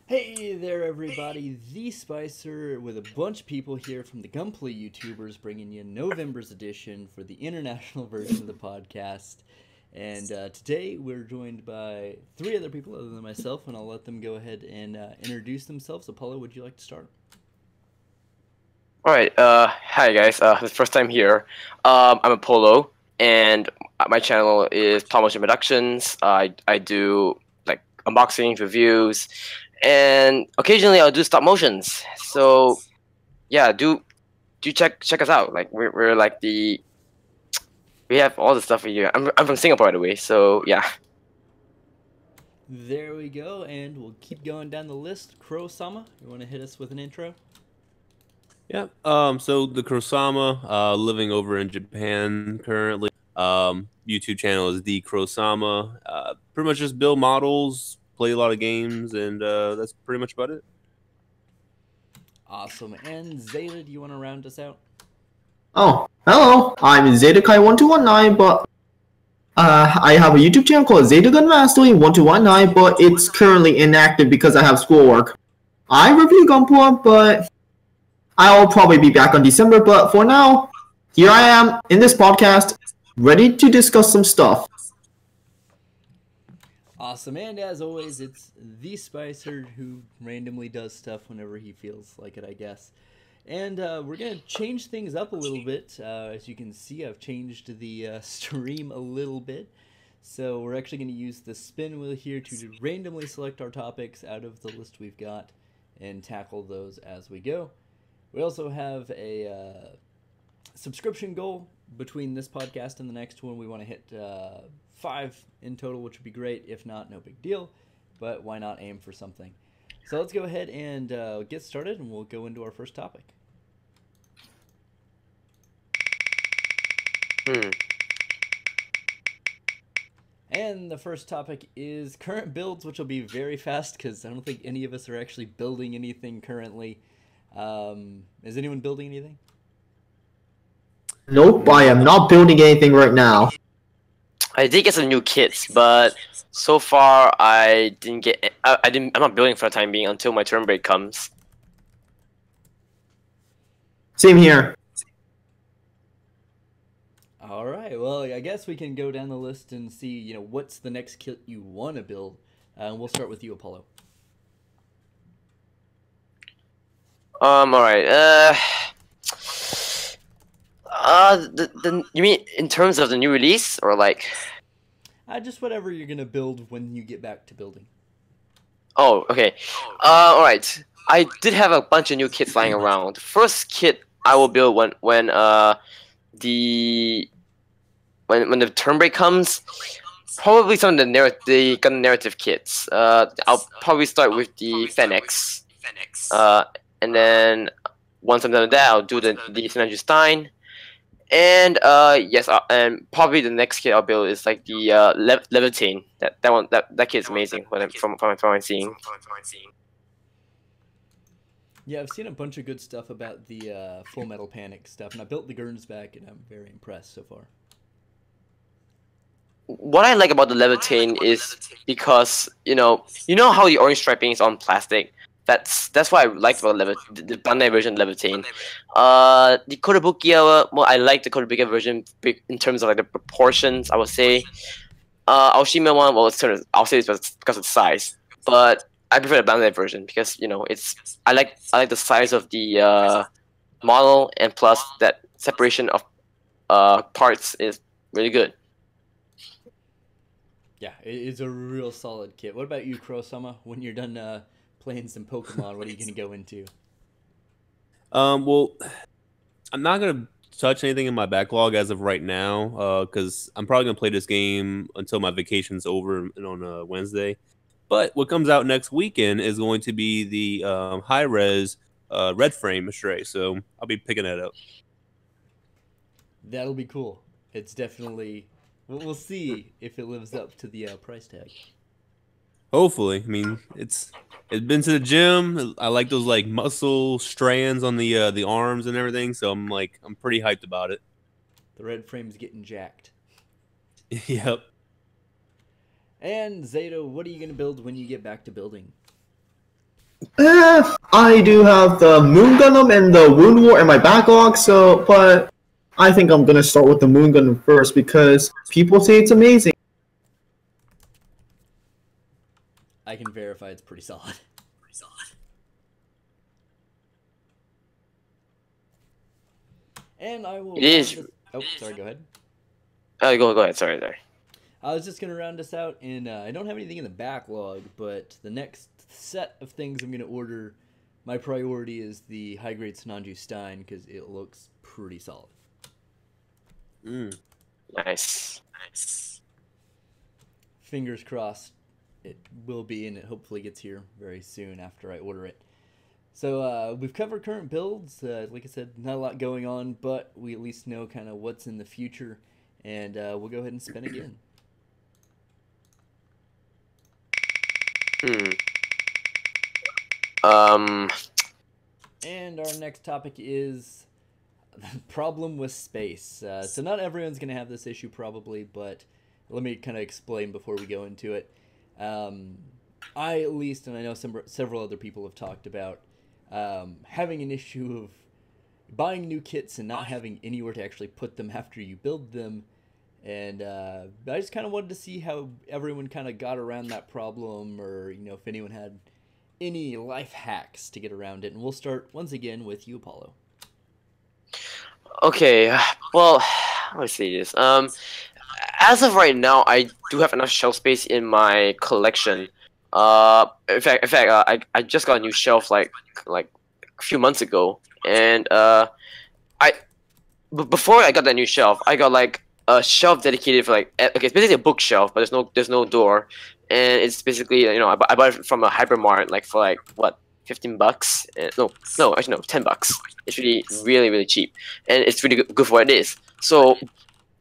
Hey there, everybody. The Spicer with a bunch of people here from the Gunpla YouTubers bringing you November's edition for the international version of the podcast. And today we're joined by three other people other than myself, and I'll let them go ahead and introduce themselves. Apollo, would you like to start? All right. Hi guys. This first time here. I'm Apollo, and my channel is Top Motion Productions. I do like unboxings, reviews, and occasionally I'll do stop motions. So yeah, do check us out. Like we're like we have all the stuff here. I'm from Singapore, by the way. So yeah. There we go, and we'll keep going down the list. Krow-sama, you want to hit us with an intro? Yeah. So the Kurosama, living over in Japan currently. YouTube channel is the Kurosama. Pretty much just build models, play a lot of games, and that's pretty much about it. Awesome. And Zeta, do you want to round us out? Oh, hello. I'm Zedakai1219, but I have a YouTube channel called Zeta Gun Mastery 1219, but it's currently inactive because I have schoolwork. I review Gunpla, but I'll probably be back on December. But for now, here I am in this podcast, ready to discuss some stuff. Awesome, and as always, it's the Spicer who randomly does stuff whenever he feels like it, I guess. And we're going to change things up a little bit. As you can see, I've changed the stream a little bit. So we're actually going to use the spin wheel here to randomly select our topics out of the list we've got and tackle those as we go. We also have a subscription goal between this podcast and the next one. We want to hit 5 in total, which would be great. If not, no big deal. But why not aim for something? So let's go ahead and get started, and we'll go into our first topic. And the first topic is current builds, which will be very fast because I don't think any of us are actually building anything currently. Is anyone building anything? Nope, I am not building anything right now. I did get some new kits, but so far I didn't get. I didn't. I'm not building for the time being until my turn break comes. Same here. All right. Well, I guess we can go down the list and see, what's the next kit you want to build. We'll start with you, Apollo. All right. You mean in terms of the new release or like? Just whatever you're gonna build when you get back to building. Oh, okay. All right. I did have a bunch of new kits lying around. The first kit I will build when the turn break comes. Probably some of the gun narrative kits. I'll probably start with the Fenix. And then once I'm done with that, I'll do the St. Stein. And yes, and probably the next kit I'll build is like the Levitine. That kit's amazing. From what I'm seeing. Yeah, I've seen a bunch of good stuff about the Full Metal Panic stuff, and I built the Gernsback, and I'm very impressed so far. What I like about the Levitine is because you know how the orange striping is on plastic. That's what I liked about the Bandai version of Levitine. The Kotobukiya, well, I like the Kotobukiya version in terms of like the proportions. I would say, Aoshima one, well, I'll say it's because of the size, but I prefer the Bandai version because I like the size of the model, and plus that separation of parts is really good. Yeah, it's a real solid kit. What about you, Krow-sama? When you're done playing some Pokemon, what are you going to go into? Well, I'm not gonna touch anything in my backlog as of right now, because I'm probably gonna play this game until my vacation's over on Wednesday. But what comes out next weekend is going to be the high res red frame Stray, so I'll be picking that up. That'll be cool. It's definitely. We'll see if it lives up to the price tag. Hopefully, I mean it's been to the gym. I like those like muscle strands on the arms and everything, so I'm pretty hyped about it. The red frame's getting jacked. Yep. And Zato, what are you going to build when you get back to building? I do have the Moon Gundam and the Wound War in my backlog, but I think I'm gonna start with the Moon Gundam first because people say it's amazing. I can verify it's pretty solid. And I will. It is. Oh, sorry. Go ahead. Go ahead. Sorry. I was just gonna round us out, and I don't have anything in the backlog, but the next set of things I'm gonna order, my priority is the high-grade Sananju Stein because it looks pretty solid. Nice. Fingers crossed, it will be, and it hopefully gets here very soon after I order it. So we've covered current builds. Like I said, not a lot going on, but we at least know kind of what's in the future, and we'll go ahead and spin again. And our next topic is the problem with space. So not everyone's going to have this issue probably, but let me kind of explain before we go into it. I at least, and I know several other people have talked about having an issue of buying new kits and not having anywhere to actually put them after you build them. And I just kind of wanted to see how everyone kind of got around that problem, or if anyone had any life hacks to get around it. And we'll start once again with you, Apollo. Okay. Well, let me see this. As of right now, I do have enough shelf space in my collection. In fact, I just got a new shelf like a few months ago, and before I got that new shelf, I got like a shelf dedicated for okay, it's basically a bookshelf, but there's no door, and it's basically I bought it from a hypermart for what, $15? No, actually no, $10. It's really cheap, and it's really good for what it is. So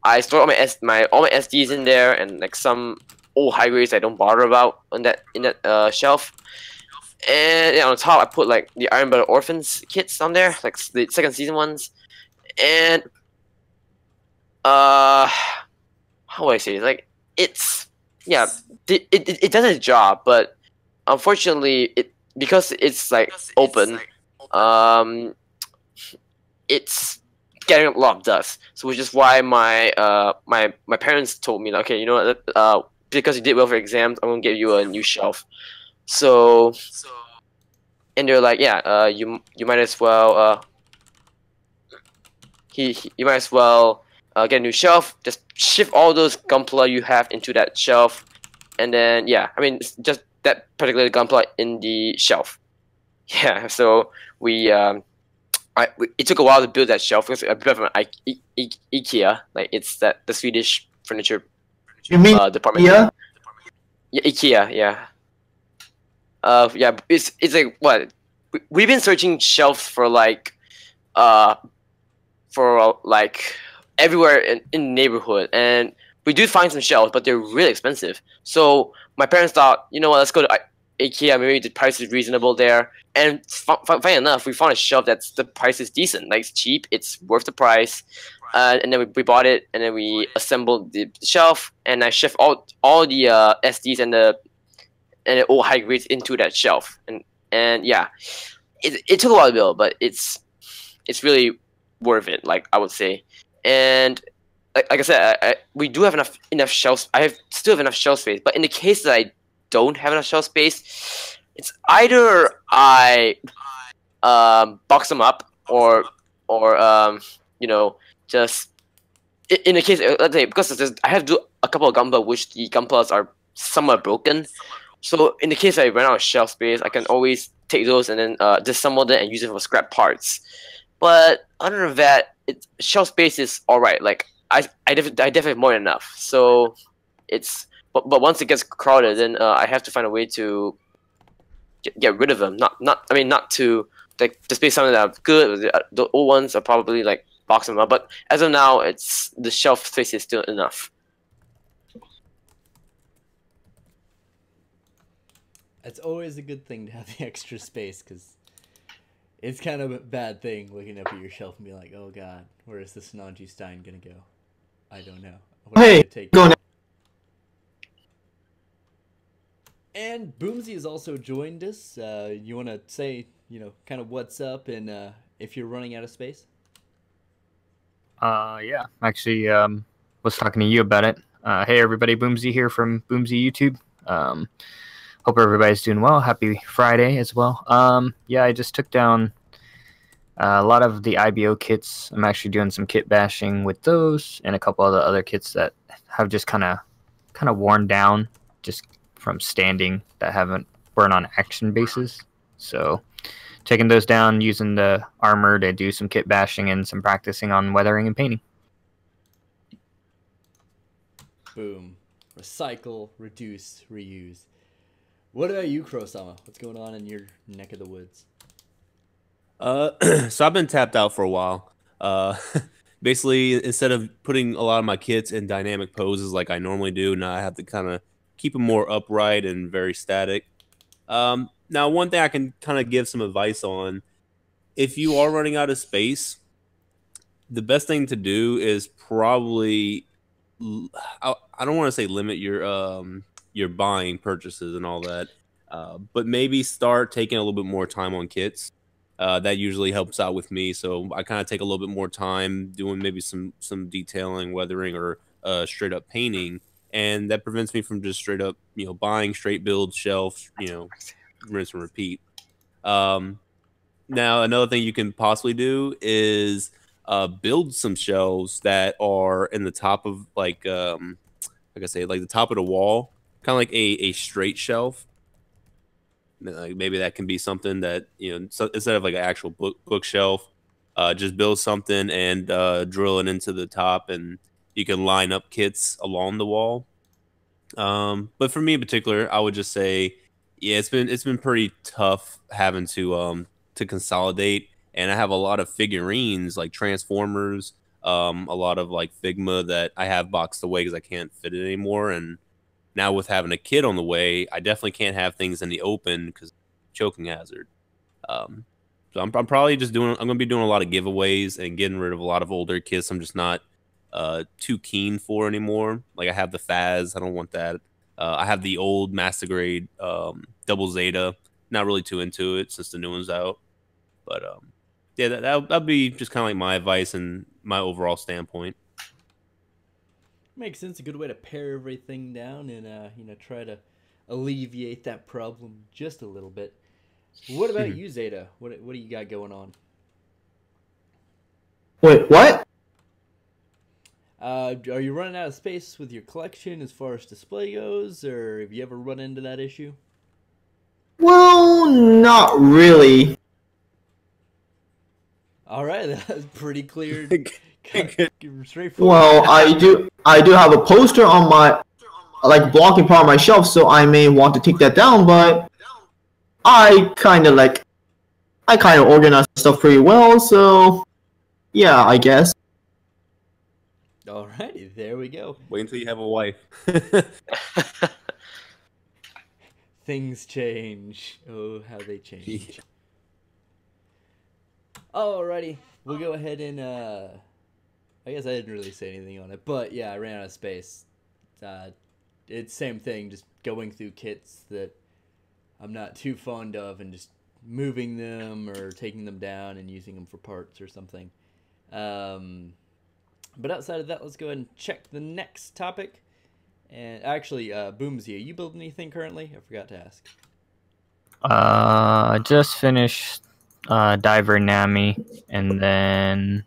I store all my SDs in there, and some old high grades I don't bother about in that shelf. And on top I put the Iron Blooded Orphans kits on there, the second season ones. And how do I say it? It does its job, but unfortunately because it's open, it's getting a lot of dust. So which is why my parents told me, okay, you know what, because you did well for exams, I'm gonna give you a new shelf. So and they're like, yeah, you might as well you might as well get a new shelf. Just shift all those Gunpla you have into that shelf, and then it's just that particular Gunpla in the shelf. Yeah, so it took a while to build that shelf because I built from IKEA. It's the Swedish furniture You mean department. IKEA? Yeah, IKEA. Yeah. It's what we've been searching shelves for everywhere in the neighborhood, and we do find some shelves, but they're really expensive. So my parents thought, you know what, let's go to IKEA. Maybe the price is reasonable there. And funny enough, we found a shelf that's the price is decent. It's cheap. It's worth the price. And then we bought it, and then we assembled the shelf, and I shift all the SDs and the old high grades into that shelf. And yeah, it took a while to build, but it's really worth it. I would say. And like I said, we do have enough shelves. Still have enough shelf space, but in the case that I don't have enough shelf space, it's either I box them up or just in the case, let's say, because I have to do a couple of Gunpla which the Gunplas are somewhat broken. So in the case I run out of shelf space, I can always take those and then disassemble them and use it for scrap parts. But other than that, shelf space is alright. I definitely have more than enough. So but once it gets crowded, then I have to find a way to get rid of them. Not to just be something that are good. The old ones are probably box them up. But as of now, the shelf space is still enough. It's always a good thing to have the extra space, because it's kind of a bad thing looking up at your shelf and be like, oh god, where is this Sananju Stein gonna go? I don't know. Hey, go now. And Boomsy has also joined us. You want to say, kind of what's up and if you're running out of space? Yeah, actually, was talking to you about it. Hey, everybody, Boomsy here from Boomsy YouTube. Hope everybody's doing well. Happy Friday as well. Yeah, I just took down a lot of the IBO kits. I'm actually doing some kit bashing with those and a couple of the other kits that have just kind of worn down just from standing that weren't on action bases. So taking those down, using the armor to do some kit bashing and some practicing on weathering and painting. Boom. Recycle, reduce, reuse. What about you, Krow-sama? What's going on in your neck of the woods? So I've been tapped out for a while. Basically, instead of putting a lot of my kits in dynamic poses like I normally do, now I have to kind of keep them more upright and very static. Now, one thing I can kind of give some advice on, if you are running out of space, the best thing to do is probably, I don't want to say limit your buying purchases and all that, but maybe start taking a little bit more time on kits. That usually helps out with me, so I kind of take a little bit more time doing maybe some detailing, weathering, or straight up painting, and that prevents me from just straight up buying straight build shelf, rinse and repeat. Now another thing you can possibly do is build some shelves that are in the top of like I say, like the top of the wall, kind of like a straight shelf. Like maybe that can be something that so instead of like an actual bookshelf, just build something and drill it into the top, and you can line up kits along the wall. But for me in particular, I would just say, yeah, it's been pretty tough having to consolidate, and I have a lot of figurines like Transformers, a lot of like Figma that I have boxed away because I can't fit it anymore, and now with having a kid on the way, I definitely can't have things in the open because choking hazard. So I'm probably just I'm going to be doing a lot of giveaways and getting rid of a lot of older kits I'm just not too keen for anymore. Like I have the Faz, I don't want that. I have the old Master Grade Double Zeta, not really too into it since the new one's out. But yeah, that'll be just kind of like my advice and my overall standpoint. Makes sense. A good way to pare everything down and try to alleviate that problem just a little bit. What about you, Zeta? What do you got going on? Wait, what? Are you running out of space with your collection as far as display goes, or have you ever run into that issue? Well, not really. All right, that's pretty clear. Straightforward. Well, I do have a poster on my blocking part of my shelf, so I may want to take that down, but I kind of organize stuff pretty well, so yeah, I guess. Alrighty, there we go. Wait until you have a wife. Things change. Oh, how they change. Alrighty, we'll go ahead and I guess I didn't really say anything on it, but yeah, I ran out of space. It's same thing, just going through kits that I'm not too fond of and just moving them or taking them down and using them for parts or something. But outside of that, let's go ahead and check the next topic. And actually, Boomsy, are you building anything currently? I forgot to ask. Just finished Diver Nami, and then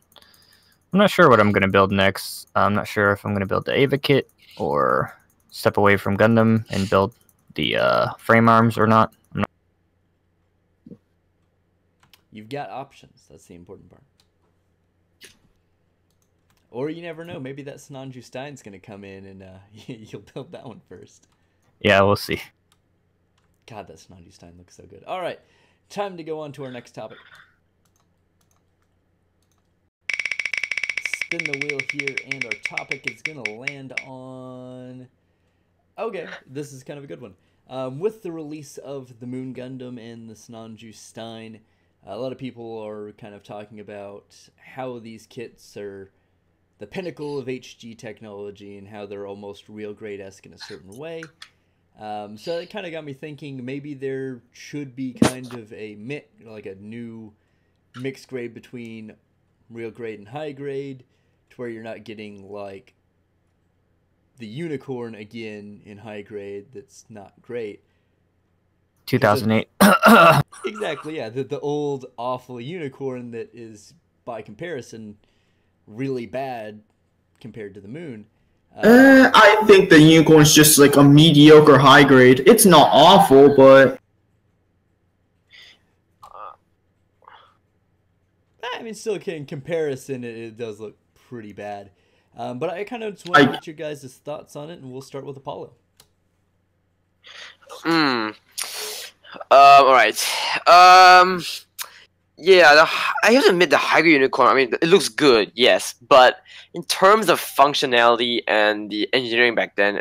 I'm not sure what I'm going to build next. I'm not sure if I'm going to build the Ava kit or step away from Gundam and build the frame arms or not. You've got options. That's the important part. Or you never know. Maybe that Sananju Stein's going to come in and you'll build that one first. Yeah, we'll see. God, that Sananju Stein looks so good. All right, time to go on to our next topic. Spin the wheel here, and our topic is going to land on... Okay, this is kind of a good one. With the release of the Moon Gundam and the Sananju Stein, a lot of people are kind of talking about how these kits are the pinnacle of HG technology and how they're almost real grade-esque in a certain way. So it kind of got me thinking maybe there should be kind of a like a new mixed grade between real grade and high grade, to where you're not getting like the unicorn again in high grade that's not great. 2008. Exactly, yeah, the old awful unicorn that is by comparison really bad compared to the moon. I think the unicorn's just like a mediocre high grade. It's not awful, but I mean, still in comparison, it does look pretty bad. But I kind of just want to get your guys' thoughts on it, and we'll start with Apollo. All right. Yeah, I have to admit the high grade unicorn. I mean, it looks good, yes, but in terms of functionality and the engineering back then,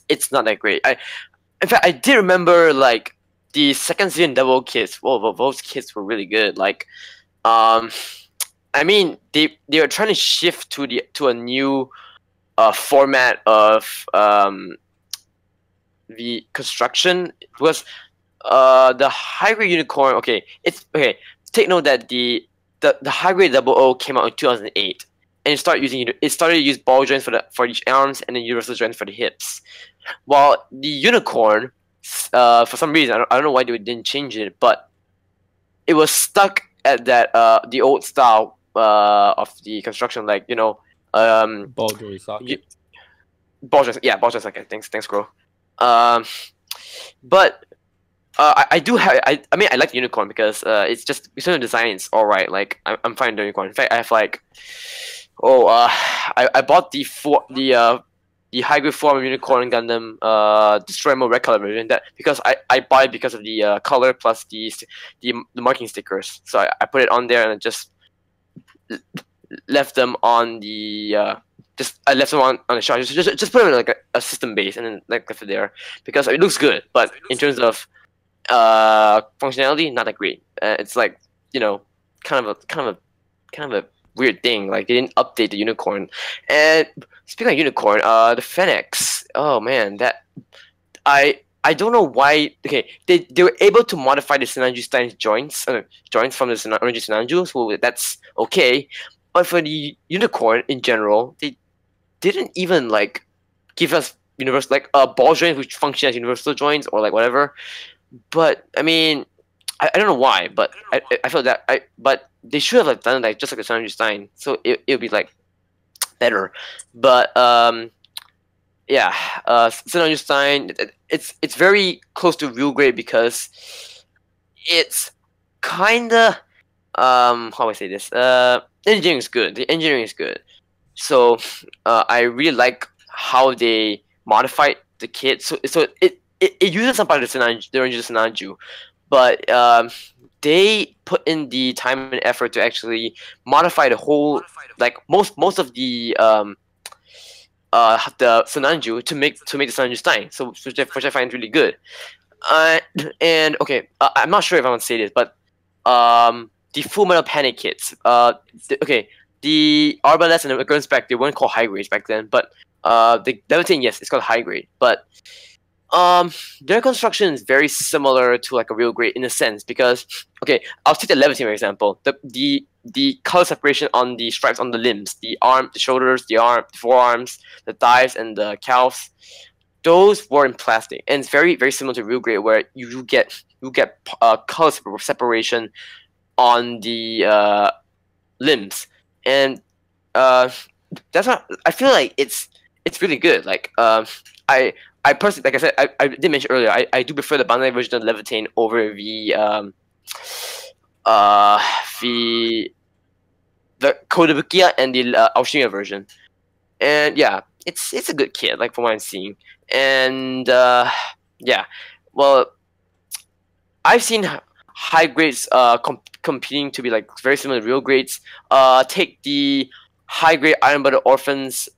it's not that great. In fact, I did remember like the second season double kits. Well, those kits were really good. Like, I mean, they were trying to shift to a new format of the construction. Because the high grade unicorn. Okay, it's okay. Take note that the high grade 00 came out in 2008, and it started to use ball joints for each arms and then universal joints for the hips. While the unicorn, for some reason I don't know why they didn't change it, but it was stuck at that the old style of the construction, like Ball joint socket. Ball joint socket. Thanks, Krow. But I do have. I mean, I like the unicorn because it's just the design is all right. Like I'm fine with the unicorn. In fact, I have like, I bought the high grade form of unicorn Gundam Destroy Mode red color version. That because I bought it because of the color plus the marking stickers. So I put it on there and I just left them on the I left them on the shot. Just put them in like a system base and then like left it there because it looks good. But in terms of functionality, not that great. It's like kind of a weird thing. Like they didn't update the unicorn. And speaking of unicorn, the Fennec. Oh man, that I don't know why. Okay, they were able to modify the Sinanju Stein joints from the original Sinanju, so that's okay. But for the unicorn in general, they didn't even like give us universal like ball joints which function as universal joints or like whatever. But I mean, I don't know why, but I feel that but they should have like done like just like the Sinanju Stein, so it'll be like better. But yeah, Sinanju Stein, it's very close to real grade because it's kinda how do I say this? Engineering is good. The engineering is good. So I really like how they modified the kit. So it uses some part of the original Sinanju, but they put in the time and effort to actually modify the whole, like most of the Sinanju to make the Sinanju Stein. So which I find really good. And okay, I'm not sure if I want to say this, but the Full Metal Panic kits. The Arbalest and the Gun Spec, they weren't called high grades back then, but the Levitating, yes, it's called high grade. But their construction is very similar to like a real grade in a sense because I'll take the Levitating for example. The color separation on the stripes on the limbs, the arm, the shoulders, the forearms, the thighs, and the calves, those were in plastic, and it's very very similar to real grade where you get color separation on the limbs, and that's what I feel like. It's really good. Like I personally, like I said, I did mention earlier, I do prefer the Bandai version of Levitain over the Kodabukiya and the Aoshiya version. And yeah, it's a good kit, like from what I'm seeing. And yeah, well, I've seen high grades competing to be like very similar to real grades. Take the high grade Iron Blooded Orphans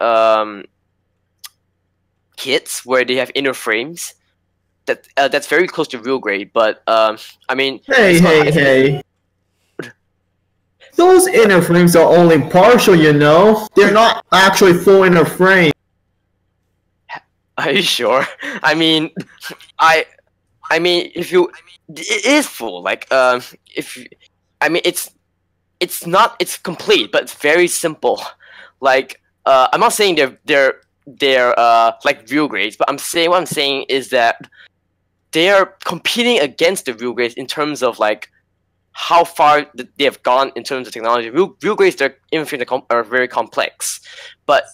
kits where they have inner frames. That's very close to real grade, but I mean, hey. Those inner frames are only partial, you know? They're not actually full inner frame. Are you sure? I mean, I mean, if you, it is full. Like, if I mean, it's not, it's complete, but it's very simple. Like, I'm not saying they're like real grades, but what I'm saying is that they are competing against the real grades in terms of like how far they have gone in terms of technology. Real grades, their infantry are very complex, but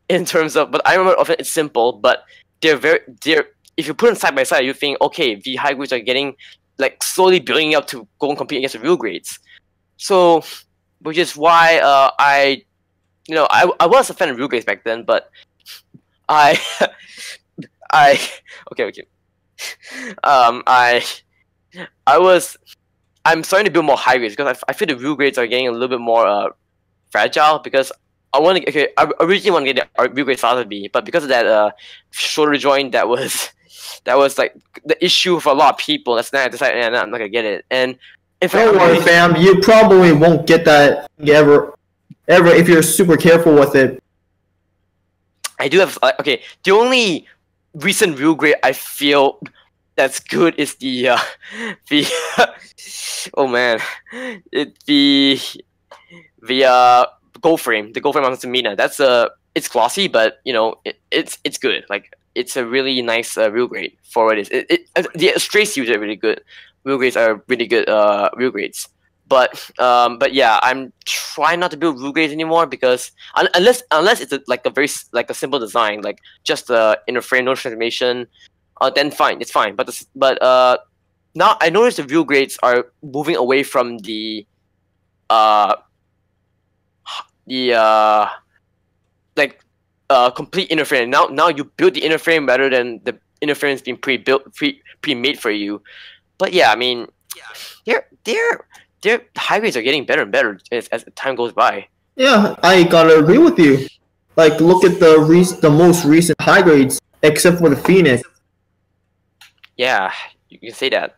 in terms of, but I remember often it's simple, but they're if you put them side by side, you think, okay, the high grades are getting like slowly building up to go and compete against the real grades. So, which is why I was a fan of real grades back then, but I I okay. I'm starting to build more high grades because I feel the real grades are getting a little bit more fragile because I originally want to get the real grade started B, but because of that shoulder joint that was like the issue for a lot of people, that's not I decided I'm not gonna get it. And in fact, Don't worry, fam. You probably won't get that ever if you're super careful with it. I do have okay. The only recent real grade I feel that's good is the oh man, the gold frame, on Samina. That's it's glossy, but you know it's good. Like it's a really nice real grade for what it is. The stray seals are really good. Real grades are really good real grades. But yeah, I'm trying not to build real grades anymore because unless it's like a simple design, like just inner frame, no transformation, then fine, it's fine. But now I notice the real grades are moving away from the complete inner frame. Now you build the inner frame rather than the inner frame is being pre-made for you. But yeah, I mean, their high grades are getting better and better as time goes by. Yeah, I gotta agree with you. Like, look at the most recent high grades, except for the Phoenix. Yeah, you can say that.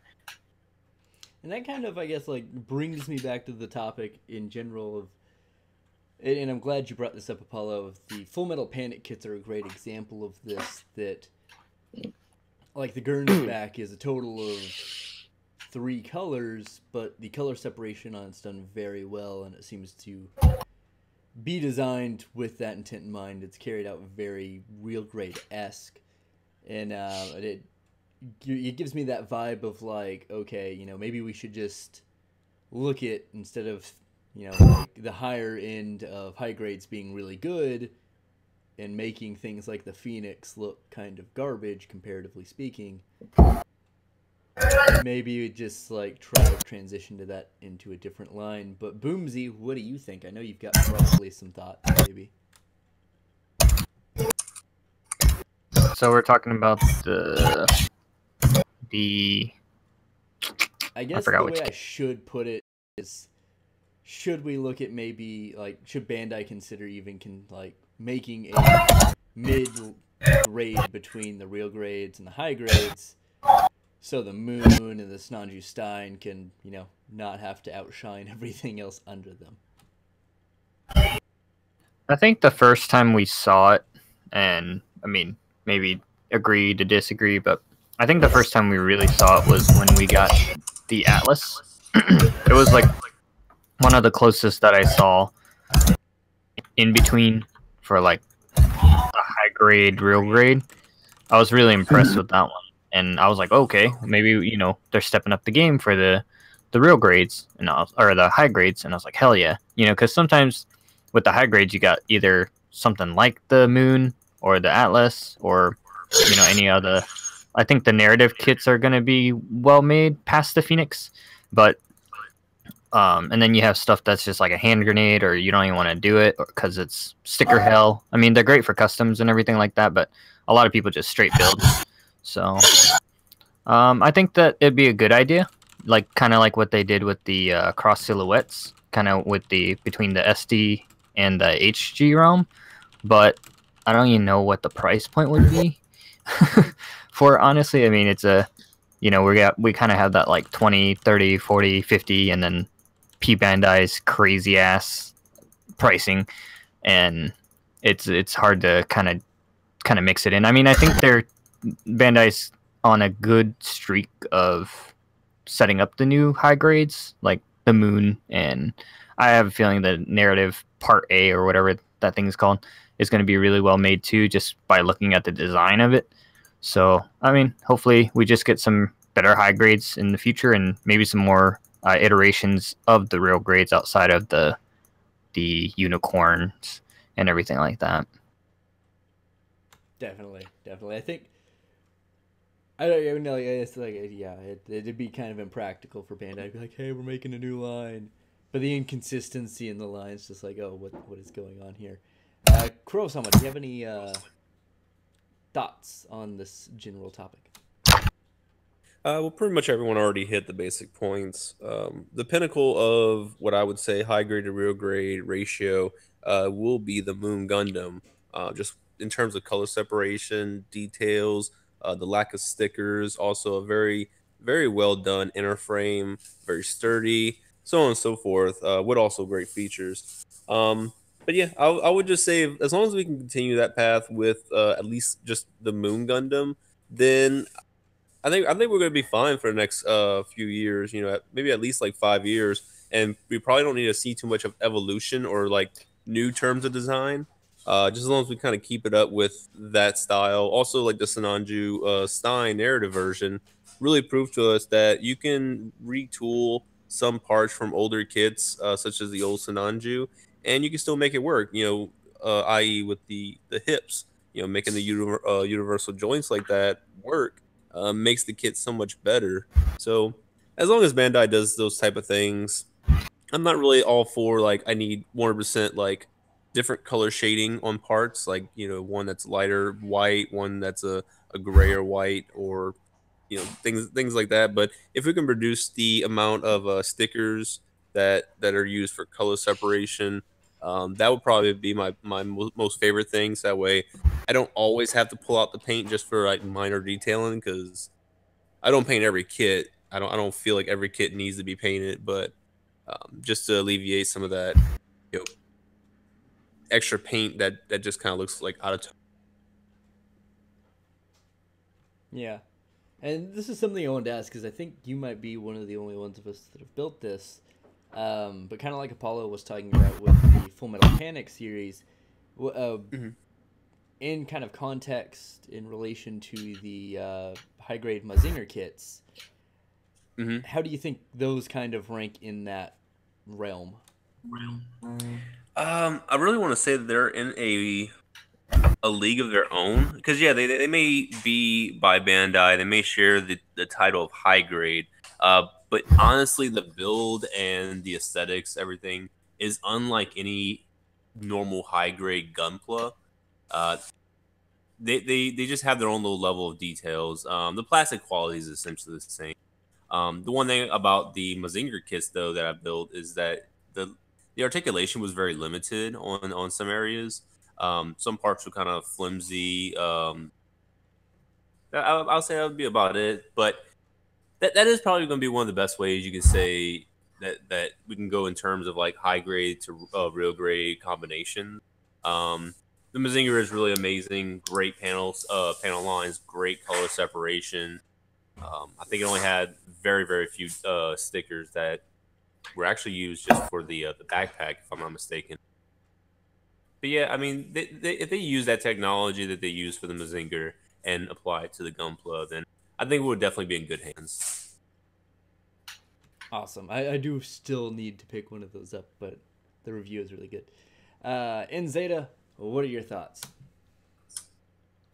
And that kind of, I guess, like brings me back to the topic in general of, and I'm glad you brought this up, Apollo. The Full Metal Panic kits are a great example of this. That, like, the Gurn's back is a total of 3 colors, but the color separation on it's done very well, and it seems to be designed with that intent in mind. It's carried out very real grade-esque, and it gives me that vibe of like, okay, you know, maybe we should just look at, instead of, you know, like the higher end of high grades being really good and making things like the Phoenix look kind of garbage comparatively speaking, maybe we just like try to transition to that into a different line. But Boomsy, what do you think? I know you've got probably some thoughts, maybe. So we're talking about the I guess the way I should put it is, should we look at maybe, like, should Bandai consider even making a mid-grade between the real grades and the high grades, so the Moon and the Snanju Stein can, you know, not have to outshine everything else under them? I think the first time we saw it, and I mean, maybe agree to disagree, but I think the first time we really saw it was when we got the Atlas. It was like one of the closest that I saw in between for like a high grade, real grade. I was really impressed with that one. And I was like, okay, maybe, you know, they're stepping up the game for the real grades, and or the high grades. And I was like, hell yeah. You know, because sometimes with the high grades, you got either something like the Moon or the Atlas or, you know, any other. I think the narrative kits are going to be well made past the Phoenix. But, and then you have stuff that's just like a hand grenade, or you don't even want to do it because it's sticker hell. I mean, they're great for customs and everything like that, but a lot of people just straight build. So, I think that it'd be a good idea, like kind of like what they did with the cross silhouettes, kind of with the between the SD and the HG realm. But I don't even know what the price point would be for, honestly. I mean, it's a, you know, we kind of have that like 20, 30, 40, 50, and then P Bandai's crazy ass pricing, and it's hard to kind of kind of mix it in. I mean, I think Bandai's on a good streak of setting up the new high grades, like the Moon, and I have a feeling the narrative Part A or whatever that thing is called is going to be really well made too, just by looking at the design of it. So, I mean, hopefully we just get some better high grades in the future and maybe some more iterations of the real grades outside of the unicorns and everything like that. Definitely. I think I don't know. It's like it'd be kind of impractical for Bandai to be like, "Hey, we're making a new line," but the inconsistency in the lines, just like, "Oh, what is going on here?" Krow-sama, do you have any thoughts on this general topic? Well, pretty much everyone already hit the basic points. The pinnacle of what I would say high grade to real grade ratio will be the Moon Gundam. Just in terms of color separation, details, the lack of stickers, also a very, very well done inner frame, very sturdy, so on and so forth, with also great features. But yeah, I would just say as long as we can continue that path with at least just the Moon Gundam, then I think we're gonna be fine for the next few years. You know, maybe at least like 5 years, and we probably don't need to see too much of evolution or like new terms of design. Just as long as we kind of keep it up with that style. Also, like the Sinanju Stein narrative version really proved to us that you can retool some parts from older kits, such as the old Sinanju, and you can still make it work. You know, i.e., with the hips. You know, making the universal joints like that work. Makes the kit so much better. So as long as Bandai does those type of things, I'm not really all for like I need 100% like different color shading on parts, like, you know, one that's lighter white, one that's a gray or white, or, you know, things like that. But if we can reduce the amount of stickers that are used for color separation, that would probably be my most favorite things. That way I don't always have to pull out the paint just for like minor detailing, because I don't paint every kit. I don't feel like every kit needs to be painted, but just to alleviate some of that, you know, extra paint that just kind of looks like out of tone. Yeah, and this is something I wanted to ask because I think you might be one of the only ones of us that have built this. But kind of like Apollo was talking about with the Full Metal Panic series, in kind of context in relation to the high grade Mazinger kits, how do you think those kind of rank in that realm? I really want to say that they're in a league of their own, because yeah, they may be by Bandai, they may share the title of high grade, but honestly, the build and the aesthetics, everything is unlike any normal high grade Gunpla. They just have their own little level of details. The plastic quality is essentially the same. The one thing about the Mazinger kits though that I built is that the articulation was very limited on some areas. Some parts were kind of flimsy. I'll say that would be about it. But that is probably going to be one of the best ways you can say that we can go in terms of like high grade to real grade combination. The Mazinger is really amazing. Great panel lines, great color separation. I think it only had very, very few stickers that were actually used just for the backpack, if I'm not mistaken. But yeah, I mean, if they use that technology that they use for the Mazinger and apply it to the Gunpla, then I think we would definitely be in good hands. Awesome. I do still need to pick one of those up, but the review is really good. In Zeta, what are your thoughts?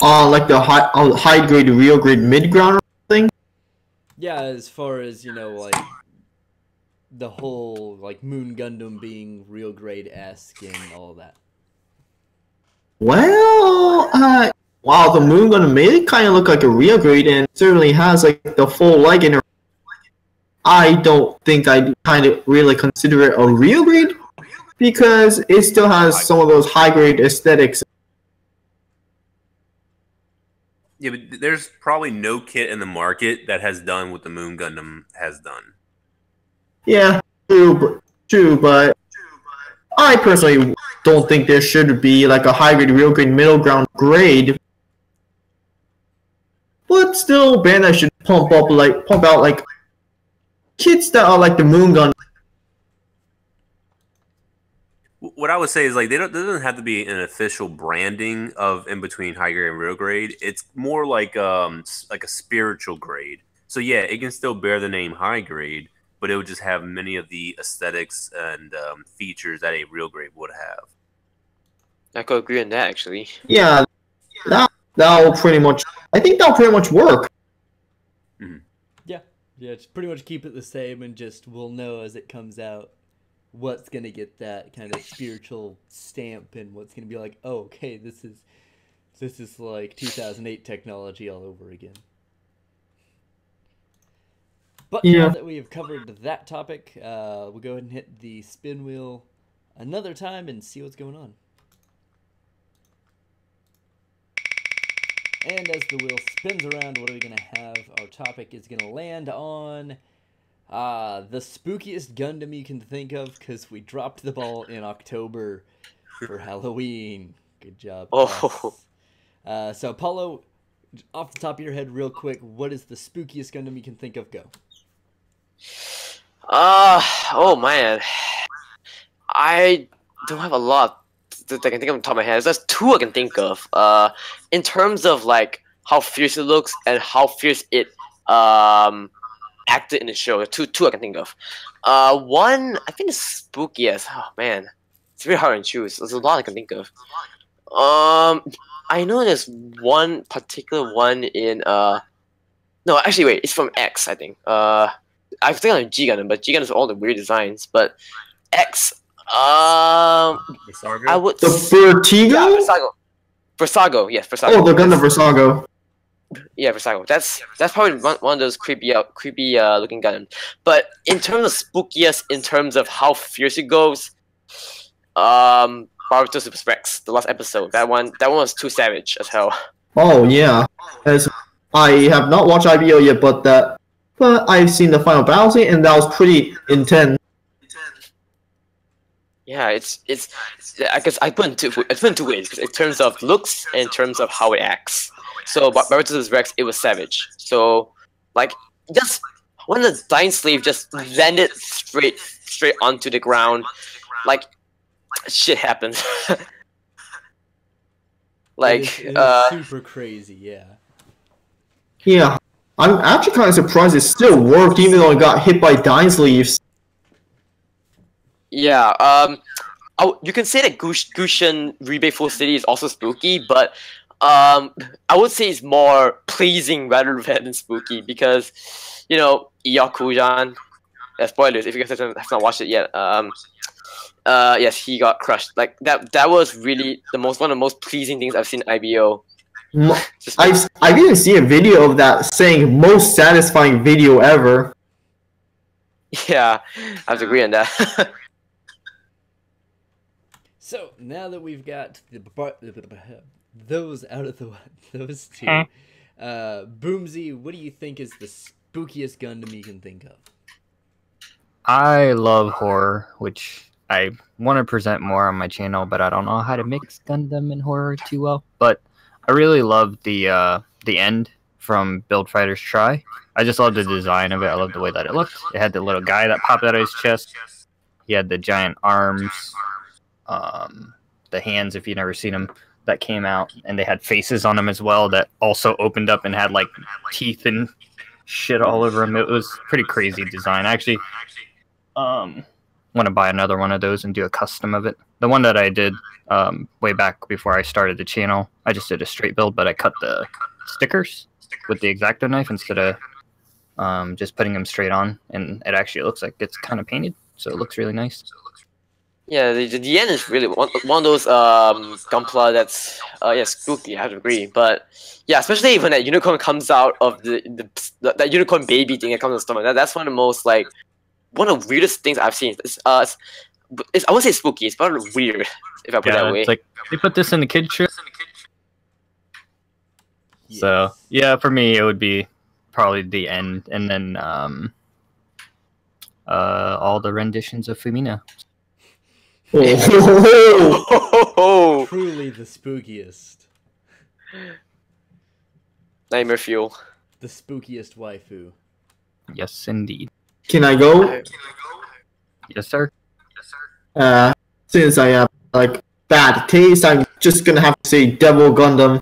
Like the high grade, real grade, mid ground thing. Yeah, as far as, you know, like the whole like Moon Gundam being real grade-esque and all of that. Well, wow, the Moon Gundam made it kind of look like a real grade, and certainly has like the full leg in it. I don't think I'd kind of really consider it a real grade, because it still has some of those high grade aesthetics. Yeah, but there's probably no kit in the market that has done what the Moon Gundam has done. Yeah, true, but I personally don't think there should be like a high grade, real grade, middle ground grade but still, Bandai should pump out like kits that are like the Moon Gun. What I would say is like there doesn't have to be an official branding of in between high grade and real grade. It's more like a spiritual grade. So yeah, it can still bear the name high grade, but it would just have many of the aesthetics and features that a real grade would have. I could agree on that actually. Yeah, that'll pretty much. I think that'll pretty much work. Mm-hmm. Yeah, just pretty much keep it the same, and just we'll know as it comes out what's gonna get that kind of spiritual stamp, and what's gonna be like, oh, okay, this is like 2008 technology all over again. But Yeah. now that we have covered that topic, we'll go ahead and hit the spin wheel another time and see what's going on. And as the wheel spins around, what are we going to have? Our topic is going to land on the spookiest Gundam you can think of, because we dropped the ball in October for Halloween. Good job. Oh. Us. So, Paulo, off the top of your head, real quick, what is the spookiest Gundam you can think of? Go. Oh man, I don't have a lot that I can think of on the top of my head. There's two I can think of. In terms of like how fierce it looks and how fierce it acted in the show. Two I can think of. One I think is spookiest. Oh man, it's very hard to choose. There's a lot I can think of. I know there's one particular one in no, actually wait, it's from X, I think. I think on G Gundam, but G Gundam is all the weird designs. But X, I would The Vertigo? yeah, Versago, yes, Versago. Oh, the Gundam Versago. Yeah, Versago. That's probably one of those creepy looking Gundam. But in terms of spookiest, in terms of how fierce it goes, Boruto Super Rex, the last episode. That one was too savage as hell. Oh yeah. I have not watched IBO yet, but I've seen the final battle scene, and that was pretty intense. Yeah, it's I guess I put in two ways, because in terms of looks and in terms of how it acts. So Boruto Rex, it was savage. So like just when the Dying Slave just landed straight onto the ground, like shit happens. Like it is super crazy, yeah. Yeah. I'm actually kind of surprised it still worked, even though it got hit by Dying Sleeves. yeah, you can say that Gushin Rebate Full City is also spooky, but I would say it's more pleasing rather than spooky, because you know Iyakujan. Spoilers if you guys have not watched it yet. Yes, he got crushed. Like that was really one of the most pleasing things I've seen in IBO. I've even seen a video of that saying most satisfying video ever. Yeah, I have to agree on that. So now that we've got those out of the way, those two, Boomsy, what do you think is the spookiest Gundam you can think of? I love horror, which I want to present more on my channel, but I don't know how to mix Gundam and horror too well. But I really love the end from Build Fighters Try. I just love the design of it. I love the way that it looked. It had the little guy that popped out of his chest. He had the giant arms, the hands, if you've never seen them, that came out, and they had faces on them as well that also opened up and had like teeth and shit all over them. It was pretty crazy design. I actually want to buy another one of those and do a custom of it. The one that I did way back before I started the channel, I just did a straight build, but I cut the stickers with the X-Acto knife instead of just putting them straight on, and it actually looks like it's kind of painted, so it looks really nice. Yeah, the end is really one of those Gunpla that's yeah, spooky. I have to agree, but yeah, especially when that unicorn comes out of that unicorn baby thing that comes in the stomach. That's one of the most like one of the weirdest things I've seen. It's I wouldn't say spooky. It's probably weird if I put it that way. It's like they put this in the kid show. Yes. So yeah, for me it would be probably the end, and then all the renditions of Fumina. Truly the spookiest. Nightmare fuel. The spookiest waifu. Yes, indeed. Can I go? Yes, sir. Since I have like bad taste, I'm just gonna have to say Devil Gundam.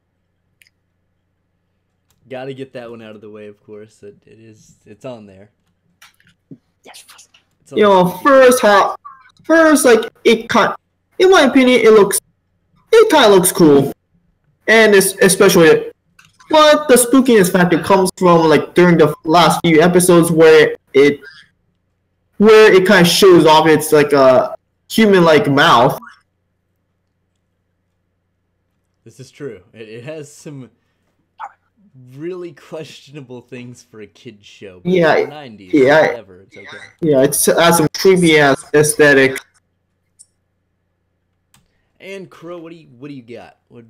Gotta get that one out of the way, of course. It's on there. Yes. It's on You know, first like in my opinion, it kind of looks cool, and it's especially. But the spookiness factor comes from like during the last few episodes where it kind of shows off its like a human-like mouth. This is true. It has some really questionable things for a kid's show. But Yeah, in the 90s, yeah. whatever, it's okay. Yeah, it has some creepy ass aesthetic. And Krow, what do you got? Can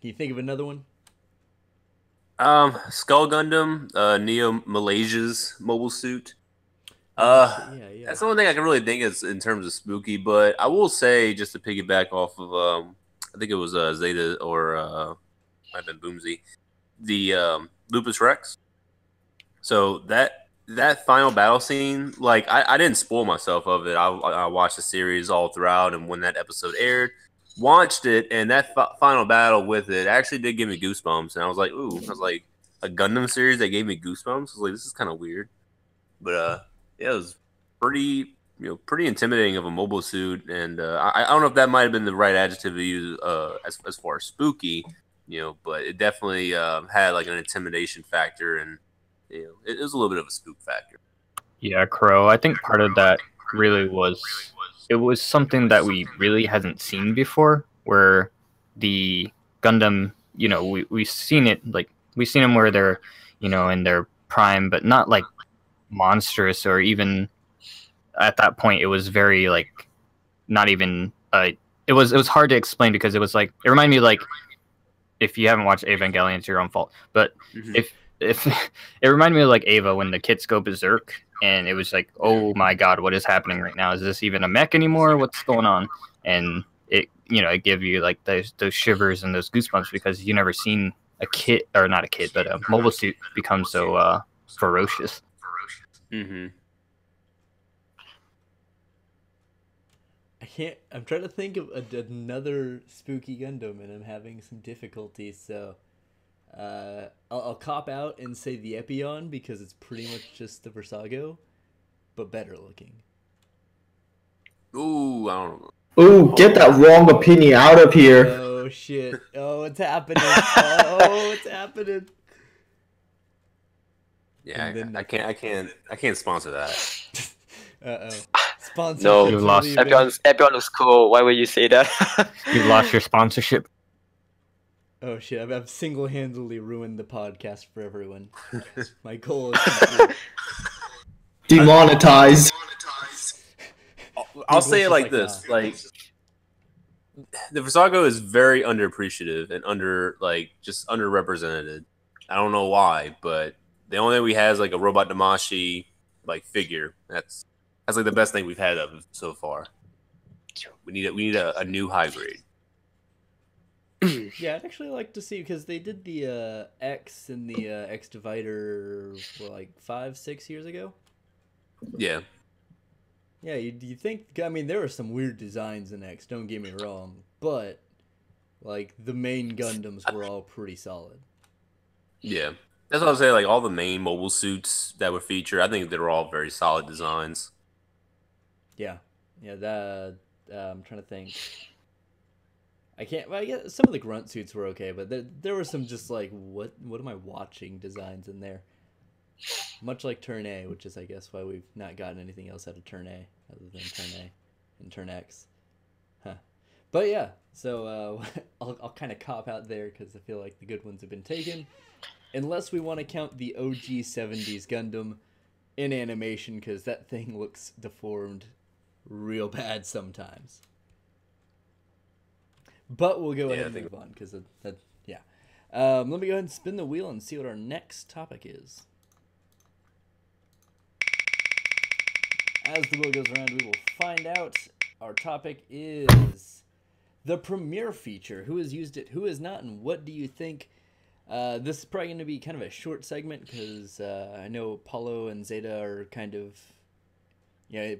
you think of another one? Skull Gundam, Neo Malaysia's mobile suit. Yeah. That's the only thing I can really think is in terms of spooky. But I will say, just to piggyback off of, I think it was Zeta or might have been Boomsy, the Lupus Rex. So that final battle scene, like I didn't spoil myself of it. I watched the series all throughout, and when that episode aired, watched it, and that final battle with it actually did give me goosebumps. And I was like, ooh, I was like, a Gundam series that gave me goosebumps. I was like, this is kind of weird, but yeah, it was pretty intimidating of a mobile suit. And I don't know if that might have been the right adjective to use as far as spooky, but it definitely had like an intimidation factor, and it was a little bit of a spook factor. Yeah, Crow. I think part of that really was it was something that we really hasn't seen before, where the Gundam, we've seen it, like we've seen them where they're, in their prime, but not like monstrous, or even at that point it was very like not even it was hard to explain, because it was like, it reminded me, like, if you haven't watched Evangelion, it's your own fault, but if it reminded me of like Ava when the kids go berserk, and it was like, oh my god, what is happening right now? Is this even a mech anymore? What's going on? And it give you like those shivers and those goosebumps, because you never seen a kid, or not a kid, but a mobile suit become so ferocious. I'm trying to think of another spooky Gundam, and I'm having some difficulty, so I'll cop out and say the Epion, because it's pretty much just the Versago, but better looking. Ooh, I don't know. Ooh, get that wrong opinion out of here. Oh shit. Oh, it's happening. Oh, it's happening. Yeah, I can't sponsor that. Uh-oh. Sponsor. No, You lost. Epion looks cool. Why would you say that? You've lost your sponsorship. Oh shit, I've single-handedly ruined the podcast for everyone. My goal is complete. Demonetized. I'll say it like this: like, the Versago is very underappreciated and underrepresented. I don't know why, but the only thing we have is like a Robot Damashi like figure. That's like the best thing we've had of it so far. We need a new high grade. Yeah, I'd actually like to see, because they did the X and the X Divider like 5-6 years ago. Yeah. Yeah, you think? I mean, there were some weird designs in X. Don't get me wrong, but like the main Gundams were all pretty solid. Yeah, that's what I was saying. Like all the main mobile suits that were featured, I think they were all very solid designs. Yeah. That I'm trying to think. I can't. Well, I guess some of the grunt suits were okay, but there were some just like, what am I watching designs in there? Much like Turn A, which is, I guess, why we've not gotten anything else out of Turn A other than Turn A and Turn X. Huh. But yeah, so I'll kind of cop out there, because I feel like the good ones have been taken. Unless we want to count the OG 70s Gundam in animation, because that thing looks deformed real bad sometimes. But we'll go ahead and move on, because that. Let me go ahead and spin the wheel and see what our next topic is. As the wheel goes around, we will find out. Our topic is the premiere feature. Who has used it, who has not, and what do you think? This is probably going to be kind of a short segment because I know Paulo and Zeta are kind of,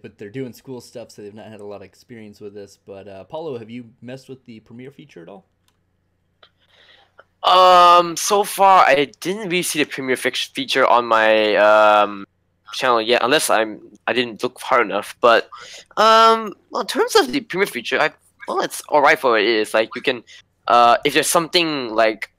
but they're doing school stuff, so they've not had a lot of experience with this. But Paulo, have you messed with the Premiere feature at all? So far I didn't really see the Premiere feature on my channel yet, unless I didn't look hard enough. But well, in terms of the Premiere feature, it's alright for what it is. Like you can, if there's something like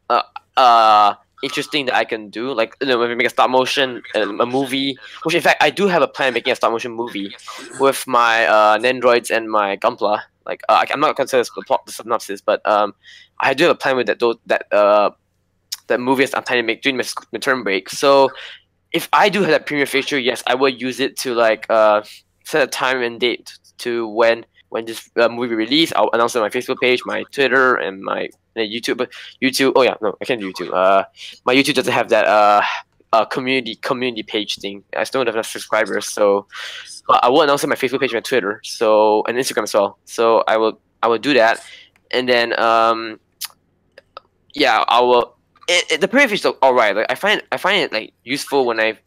interesting that I can do, like maybe make a stop motion a movie. Which in fact I do have a plan of making a stop motion movie with my Nandroids and my Gunpla. Like I'm not gonna say the plot, the synopsis, but I do have a plan with that movie I'm planning to make during my midterm break. So if I do have that Premiere feature, yes, I will use it to like set a time and date to when this movie release. I'll announce it on my Facebook page, my Twitter, and my YouTube. But YouTube, oh yeah, no, I can't do YouTube. My YouTube doesn't have that community page thing. I still don't have enough subscribers, so I will announce it on my Facebook page, my Twitter, so and Instagram as well. So I will do that, and then yeah, I will. The Premiere feature is alright. Like I find it like useful when I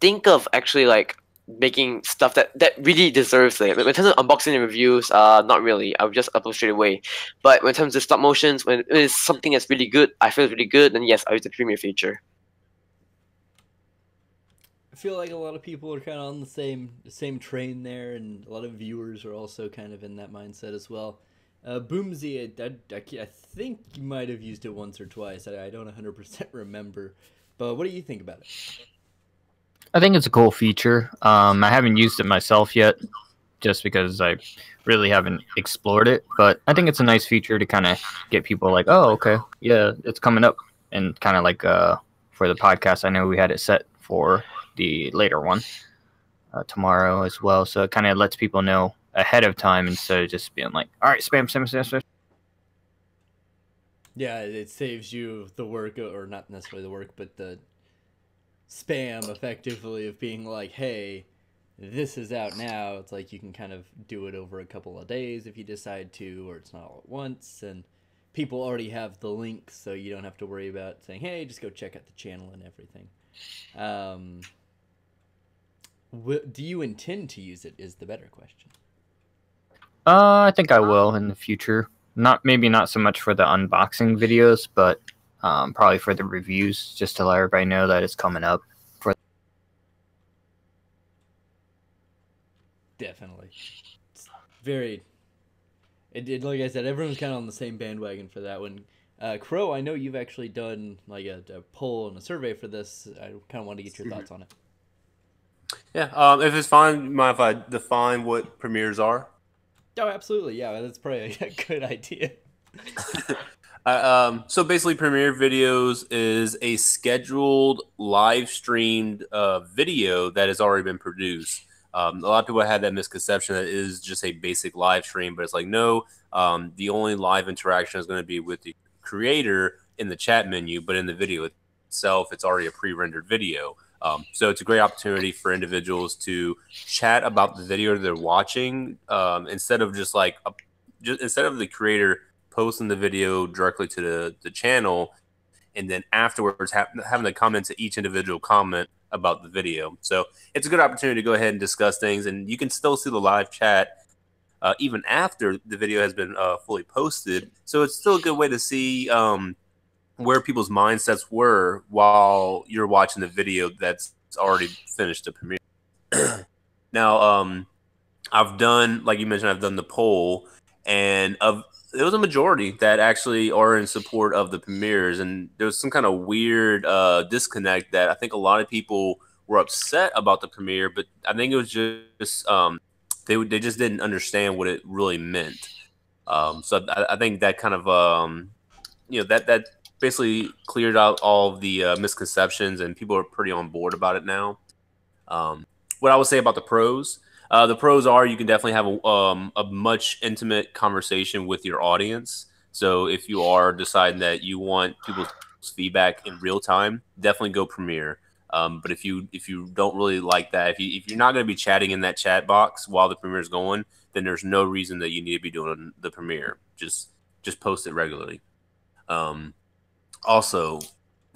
think of actually like making stuff that really deserves it. But in terms of unboxing and reviews, not really. I'll just upload straight away. But in terms of stop motions, when it's something that's really good, I feel it's really good, then yes, I use the Premiere feature. I feel like a lot of people are kind of on the same train there, and a lot of viewers are also kind of in that mindset as well. Boomsy, I think you might have used it once or twice. I don't 100% remember. But what do you think about it? I think it's a cool feature. I haven't used it myself yet, just because I really haven't explored it. But I think it's a nice feature to kind of get people like, oh, okay, yeah, it's coming up. And kind of like for the podcast, I know we had it set for the later one tomorrow as well. So it kind of lets people know ahead of time instead of just being like, all right, spam. Yeah, it saves you the work, or not necessarily the work, but the spam effectively of being like, hey, this is out now. It's like you can kind of do it over a couple of days if you decide to, or it's not all at once, and people already have the link, so you don't have to worry about saying, hey, just go check out the channel and everything. Do you intend to use it is the better question. I think I will in the future. Maybe not so much for the unboxing videos, but probably for the reviews, just to let everybody know that it's coming up. Definitely. It's very... like I said, everyone's kind of on the same bandwagon for that one. Krow, I know you've actually done like a poll and a survey for this. I kind of want to get your thoughts on it. Yeah, if it's fine, you mind if I define what premieres are? Oh, absolutely. Yeah, that's probably a good idea. So basically, Premiere Videos is a scheduled live streamed video that has already been produced. A lot of people had that misconception that it is just a basic live stream, but it's like, no, the only live interaction is going to be with the creator in the chat menu, but in the video itself, it's already a pre-rendered video. So it's a great opportunity for individuals to chat about the video they're watching instead of just like instead of the creator posting the video directly to the channel and then afterwards having the comments to each individual comment about the video. So it's a good opportunity to go ahead and discuss things, and you can still see the live chat even after the video has been fully posted. So it's still a good way to see where people's mindsets were while you're watching the video that's already finished the premiere. Now, I've done, like you mentioned, I've done the poll, and there was a majority that actually are in support of the premieres, and there was some kind of weird disconnect that I think a lot of people were upset about the premiere, but I think it was just they just didn't understand what it really meant. So I think that kind of that basically cleared out all of the misconceptions, and people are pretty on board about it now. What I would say about the pros are you can definitely have a much intimate conversation with your audience. So if you are deciding that you want people's feedback in real time, definitely go Premiere. But if you don't really like that, if you're not going to be chatting in that chat box while the Premiere is going, then there's no reason that you need to be doing the Premiere. Just post it regularly. Also,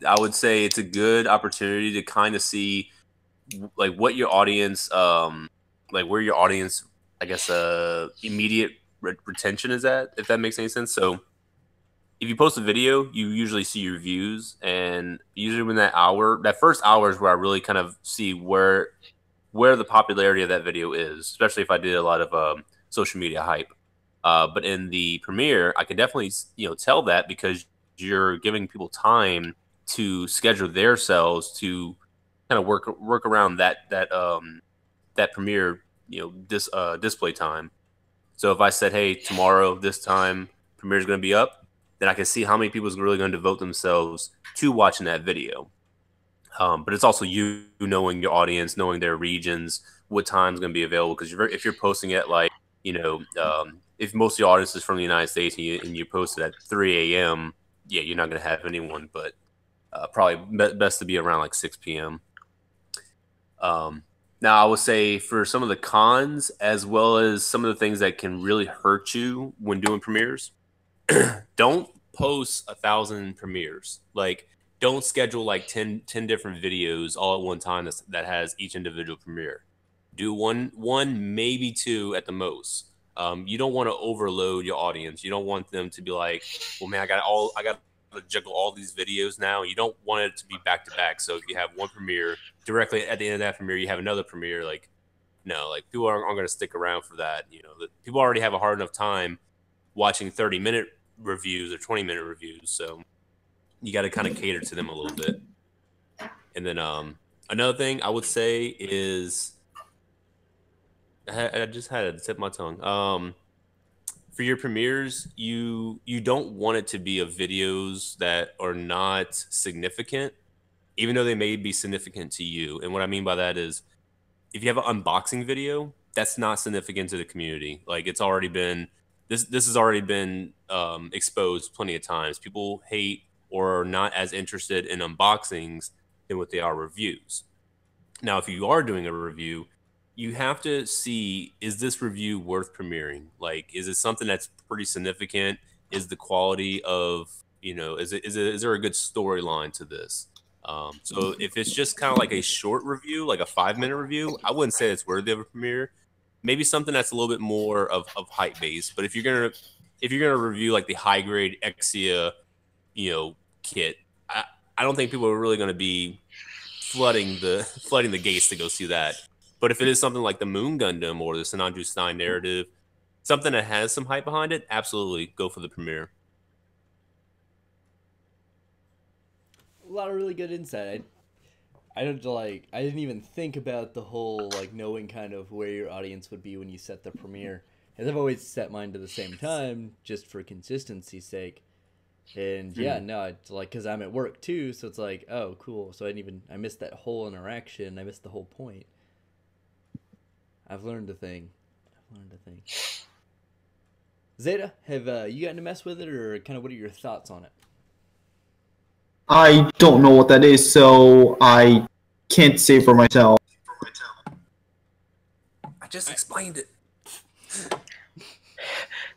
I would say it's a good opportunity to kind of see like what your audience, like where your audience, I guess, immediate retention is at, if that makes any sense. So if you post a video, you usually see your views, and usually when that first hour is where I really kind of see where the popularity of that video is, especially if I did a lot of social media hype. But in the premiere, I can definitely tell that because you're giving people time to schedule themselves to kind of work around that premiere display time. So if I said, hey, tomorrow this time premiere is going to be up, then I can see how many people is really going to devote themselves to watching that video. But it's also you knowing your audience, knowing their regions, what time's going to be available. Because if you're posting it like, if most of your audience is from the United States and you post it at 3 a.m., yeah, you're not going to have anyone. But probably best to be around like 6 p.m. Now, I would say for some of the cons, as well as some of the things that can really hurt you when doing premieres, don't post 1,000 premieres. Like, don't schedule like 10 different videos all at one time that has each individual premiere. Do one, maybe two at the most. You don't want to overload your audience. You don't want them to be like, well, man, I got to juggle all these videos now. You don't want it to be back to back. So if you have one premiere, directly at the end of that premiere, you have another premiere. Like, no, like people aren't going to stick around for that. People already have a hard enough time watching 30-minute reviews or 20-minute reviews. So you got to kind of cater to them a little bit. And then another thing I would say is I just had to tip my tongue. For your premieres, you don't want it to be of videos that are not significant, even though they may be significant to you. And what I mean by that is, if you have an unboxing video, that's not significant to the community. Like, it's already been this has already been exposed plenty of times. People hate or are not as interested in unboxings than what they are reviews. Now, if you are doing a review, you have to see, is this review worth premiering? Like, is it something that's pretty significant? Is the quality of, is there a good storyline to this? So if it's just kind of like a short review, like a 5-minute review, I wouldn't say it's worthy of a premiere. Maybe something that's a little bit more of hype based. But if you're gonna review like the high grade Exia, kit, I don't think people are really gonna be flooding the gates to go see that. But if it is something like the Moon Gundam or the Sinanju Stein narrative, something that has some hype behind it, absolutely go for the premiere. A lot of really good insight. I didn't even think about the whole knowing kind of where your audience would be when you set the premiere. As I've always set mine to the same time, just for consistency's sake. And yeah, no, it's because I'm at work too, so it's like, oh, cool. So I missed that whole interaction. I missed the whole point. I've learned a thing. Zeta, have you gotten to mess with it, or kind of what are your thoughts on it? I don't know what that is, so I can't say for myself. I just explained it.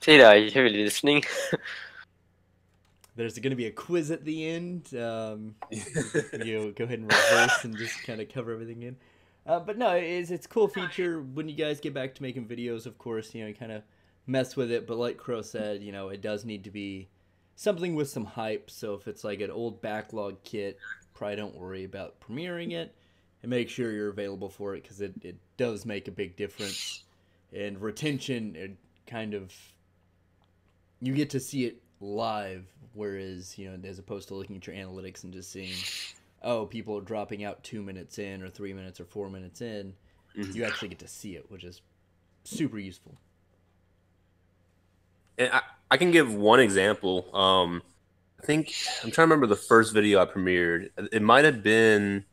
Zeta, are you really listening? There's going to be a quiz at the end. Go ahead and reverse and just kind of cover everything in. But no, it's a cool feature when you guys get back to making videos. Of course, you kind of mess with it. But like Krow said, it does need to be something with some hype. So if it's like an old backlog kit, probably don't worry about premiering it, and make sure you're available for it, because it does make a big difference. And retention, it kind of, you get to see it live, whereas as opposed to looking at your analytics and just seeing, oh, people are dropping out 2 minutes in or 3 minutes or 4 minutes in, you actually get to see it, which is super useful. And I can give one example. I think I'm trying to remember the first video I premiered. It might have been,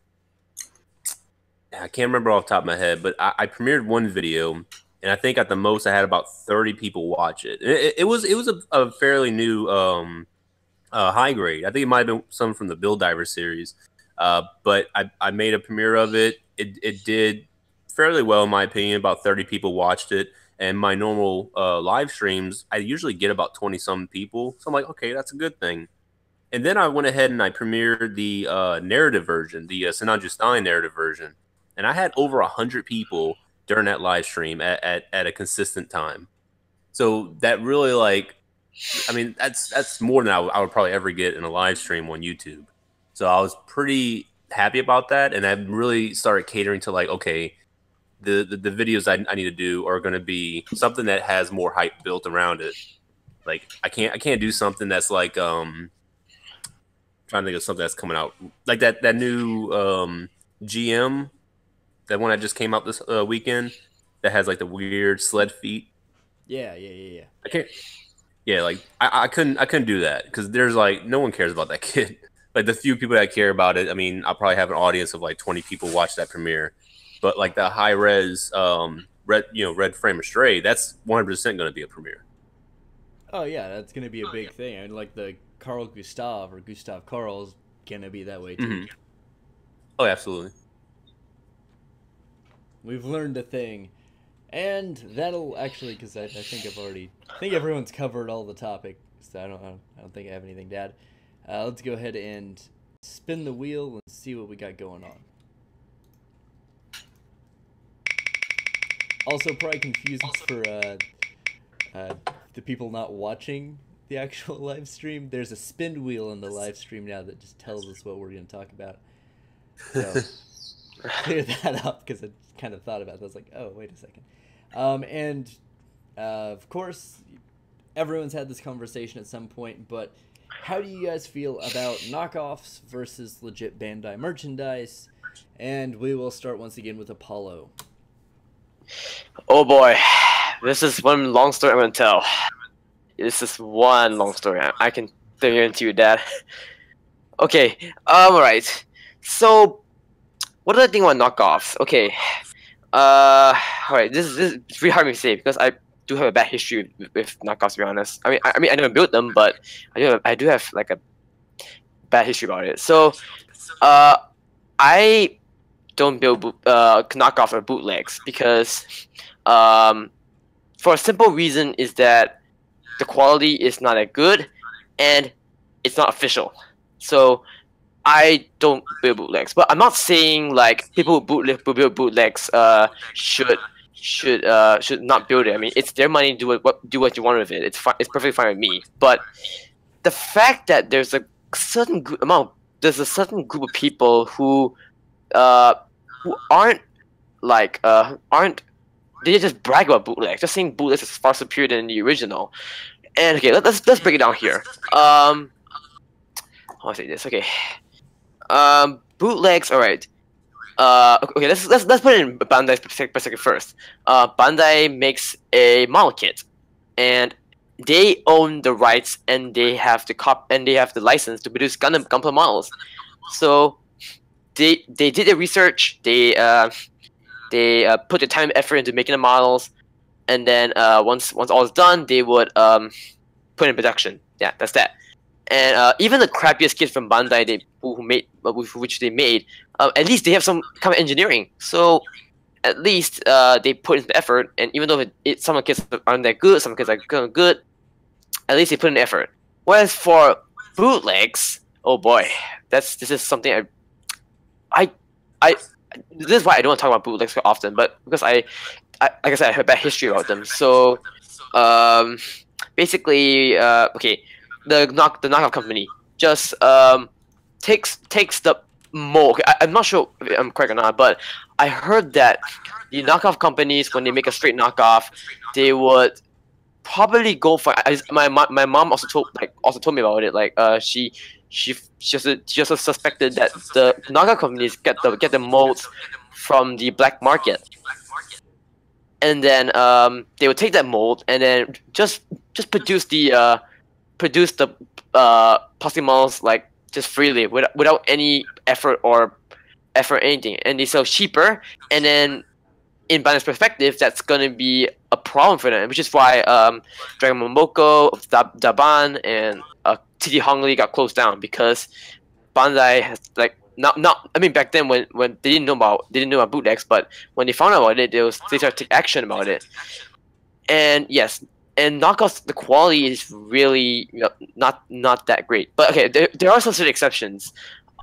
I can't remember off the top of my head, but I premiered one video, and I think at the most I had about 30 people watch it. It was a fairly new high grade. I think it might have been some from the Bill Diver series, but I made a premiere of it. It did fairly well in my opinion. About 30 people watched it. And my normal live streams, I usually get about 20-some people. So I'm like, okay, that's a good thing. And then I went ahead and I premiered the narrative version, the Sananju Stein narrative version. And I had over 100 people during that live stream at a consistent time. So that really, like, I mean, that's more than I would probably ever get in a live stream on YouTube. So I was pretty happy about that. And I really started catering to, like, okay, the videos I need to do are going to be something that has more hype built around it. Like, I can't do something that's like, trying to think of something that's coming out. Like that new GM, that one that just came out this weekend that has like the weird sled feet. Yeah. I can't. Yeah, like I couldn't do that because there's like no one cares about that kid. Like the few people that care about it, I mean, I'll probably have an audience of like 20 people watch that premiere. But like the high res red frame of Stray, that's 100% going to be a premiere. Oh yeah, that's gonna be a big thing. And like the Carl Gustav or Gustav Karl's gonna be that way too. Mm-hmm. Oh, absolutely. We've learned a thing, and that'll actually, because I think I think everyone's covered all the topics. So I don't think I have anything to add. Let's go ahead and spin the wheel and see what we got going on. Also, probably confusing for the people not watching the actual live stream. There's a spin wheel in the live stream now that just tells us what we're going to talk about. So clear that up because I kind of thought about it. I was like, oh, wait a second. Of course, everyone's had this conversation at some point, but how do you guys feel about knockoffs versus legit Bandai merchandise? And we will start once again with Apollo. Oh boy, this is one long story I'm gonna tell. This is one long story. I can guarantee you that. Okay, alright. So, what do I think about knockoffs? Okay, alright. This is really hard for me to say because I do have a bad history with knockoffs. To be honest, I mean I never built them, but I do have like a bad history about it. So, I don't build knockoffs or bootlegs because, for a simple reason, is that the quality is not that good and it's not official. So I don't build bootlegs. But I'm not saying like people who build bootlegs should not build it. I mean, it's their money. Do what you want with it. It's fine. It's perfectly fine with me. But the fact that there's a certain group of people who aren't they just brag about bootlegs, just saying bootlegs is far superior than the original. And okay, let's break it down here. How do I say this? Okay, bootlegs. All right. Okay, let's put it in Bandai's perspective first. Bandai makes a model kit, and they own the rights and they have the license to produce Gunpla models. So they did their research. They put the time and effort into making the models, and then once all is done, they would put in production. Yeah, that's that. And even the crappiest kits from Bandai which they made, at least they have some kind of engineering. So at least they put in the effort. And even though some of the kits aren't that good, some kits are good, at least they put in effort. Whereas for bootlegs, oh boy, this is something this is why I don't want to talk about bootlegs so often, but because like I said, I have a bad history about them. So basically, okay, the knockoff company just takes the mold. Okay, I'm not sure if I'm correct or not, but I heard that the knockoff companies, when they make a straight knockoff, they would probably go for. My mom also told me about it. Like she just suspected that the knockoff companies get the molds from the black market, and then they would take that mold and then just produce the plastic models like just freely without any effort anything, and they sell cheaper. And then in Bandai's perspective, that's gonna be a problem for them, which is why Dragon Momoko, Daban, and TT Hongli got closed down, because Bandai has like not I mean back then when they didn't know about bootlegs, but when they found out about it, they started to take action about it. And yes, and knockoffs, the quality is really not that great. But okay, there are some certain exceptions.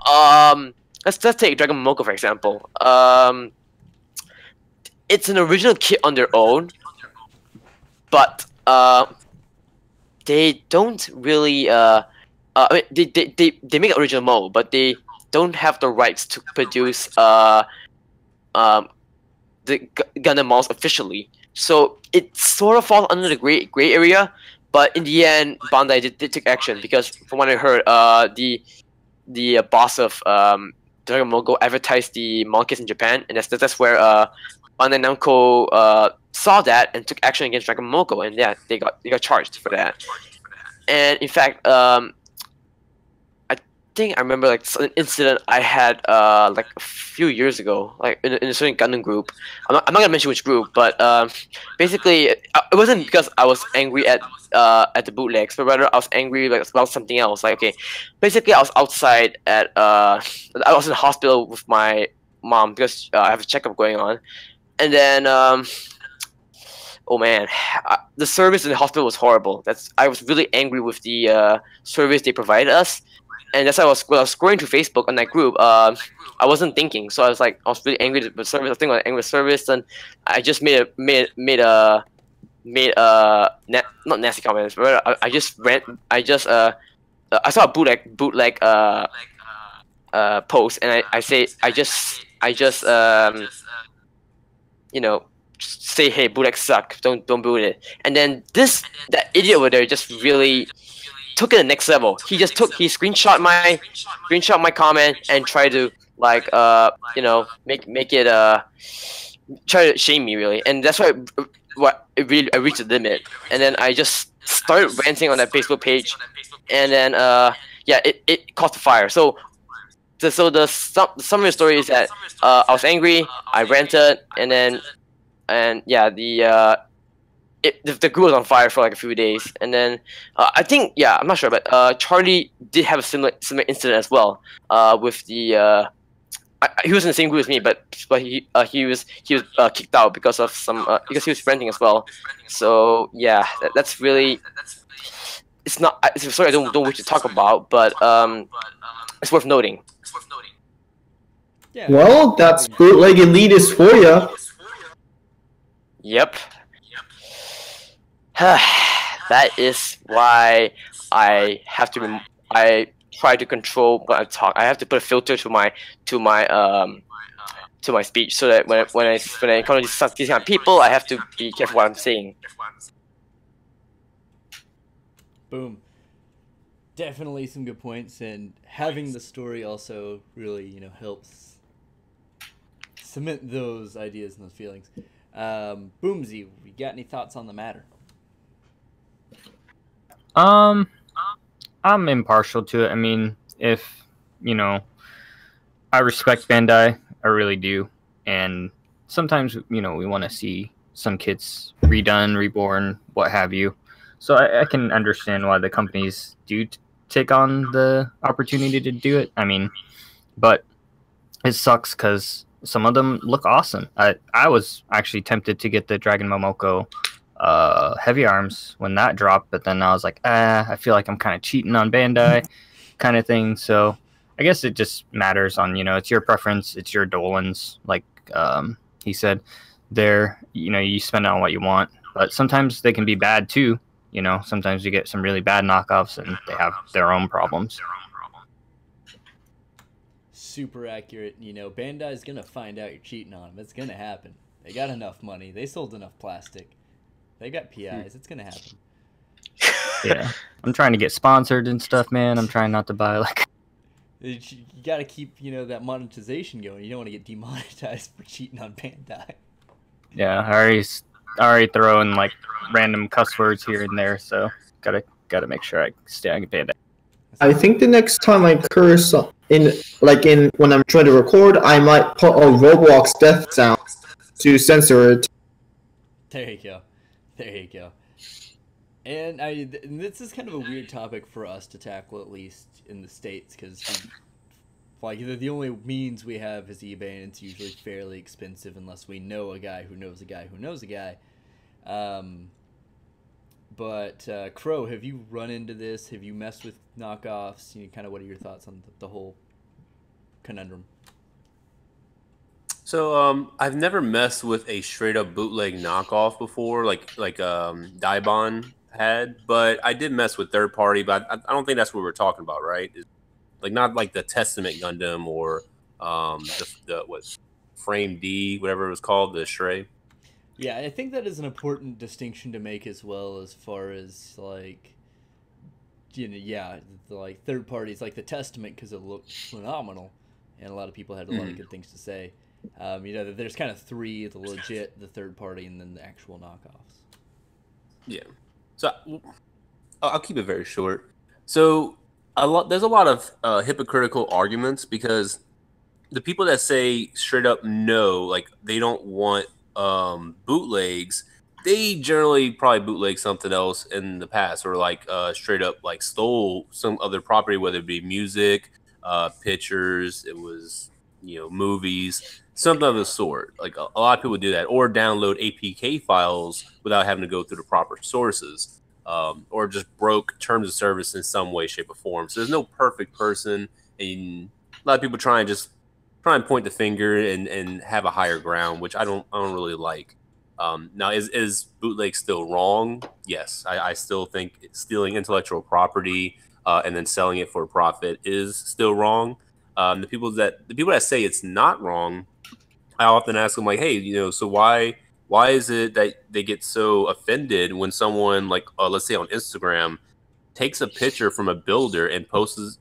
Let's take Dragon Momoko for example. It's an original kit on their own, but they don't really I mean, they make original mode, but they don't have the rights to produce um the Gundam models officially. So it sort of falls under the gray area, but in the end, Bandai did take action because from what I heard, the boss of Dragon Ball Go advertised the markets in Japan, and that's where Bandai Namco saw that and took action against Dragon Ball Go, and yeah, they got charged for that. And in fact, I think I remember like an incident I had like a few years ago, like in a certain Gundam group. I'm not gonna mention which group, but basically it wasn't because I was angry at the bootlegs, but rather I was angry like about something else. Like okay, basically I was outside at I was in the hospital with my mom because I have a checkup going on, and then oh man, the service in the hospital was horrible. I was really angry with the service they provided us. And that's why when I was scrolling through Facebook on that group, I wasn't thinking, so I was really angry with the service. I think I was angry with service, and I just not nasty comments, but I just I saw a bootleg post, and I just you know, say hey, bootleg suck, don't boot it, and then that idiot over there just really took it to the next level. He screenshot my comment and tried to like make it try to shame me really, and that's why I reached the limit, and then I just started ranting on that Facebook page, and then yeah, it caught fire. So the summary of the story is that I was angry, I ranted, and yeah, the group was on fire for like a few days, and then I think I'm not sure, but Charlie did have a similar incident as well. With the he was in the same group as me, but he was kicked out because of because he was renting as well. So yeah, that's really it's not. It's a story I don't wish to talk about, but it's worth noting. Yeah. Well, that's bootleg elitist for you. Yep. That is why I have to. I try to control what I talk. I have to put a filter to my speech, so that when I encounter these kind of people, I have to be careful what I'm saying. Boom. Definitely some good points, and having the story also really helps cement those ideas and those feelings. Boomsy, you got any thoughts on the matter? I'm impartial to it. I mean, if I respect Bandai, I really do, and sometimes we want to see some kits redone, reborn, what have you. So I can understand why the companies do take on the opportunity to do it. I mean, but it sucks because some of them look awesome. I was actually tempted to get the Dragon Momoko heavy arms when that dropped, but then I was like, I feel like I'm kind of cheating on Bandai kind of thing. So I guess it just matters on, it's your preference, it's your Dolans, like he said there, you spend it on what you want, but sometimes they can be bad too. Sometimes you get some really bad knockoffs and they have their own problems. Super accurate. Bandai's gonna find out you're cheating on them. It's gonna happen. They got enough money. They sold enough plastic. They got PIs. It's gonna happen. Yeah, I'm trying to get sponsored and stuff, man. I'm trying not to buy like. You gotta keep that monetization going. You don't want to get demonetized for cheating on Bandai. Yeah, I already throwing like random cuss words here and there, so gotta make sure I stay on Bandai. I think the next time I curse when I'm trying to record, I might put a Roblox death sound to censor it. There you go. And this is kind of a weird topic for us to tackle, at least in the States, because the only means we have is eBay, and it's usually fairly expensive unless we know a guy who knows a guy who knows a guy. But Krow, have you run into this? Have you messed with knockoffs? You know, kind of, what are your thoughts on the whole conundrum? So I've never messed with a straight up bootleg knockoff before, like Daibon had, but I did mess with third party. But I don't think that's what we're talking about, right? Like not like the Testament Gundam or the what Frame D, whatever it was called, the Stray. Yeah, I think that is an important distinction to make as well, as far as like, you know, yeah, like third parties like the Testament, because it looked phenomenal, and a lot of people had a lot of good things to say. You know, there's kind of three: the legit, the third party, and then the actual knockoffs. Yeah. So I'll keep it very short. So there's a lot of hypocritical arguments because the people that say straight up no, like they don't want bootlegs, they generally probably bootleg something else in the past, or like straight up like stole some other property, whether it be music, pictures, it was, you know, movies, something of the sort. Like a lot of people do that, or download APK files without having to go through the proper sources, or just broke terms of service in some way, shape, or form. So there's no perfect person, and a lot of people try and point the finger and have a higher ground, which I don't really like. Now, is bootleg still wrong? Yes, I still think stealing intellectual property and then selling it for a profit is still wrong. The people that say it's not wrong, I often ask them like, hey, you know, so why is it that they get so offended when someone like let's say on Instagram takes a picture from a builder and posts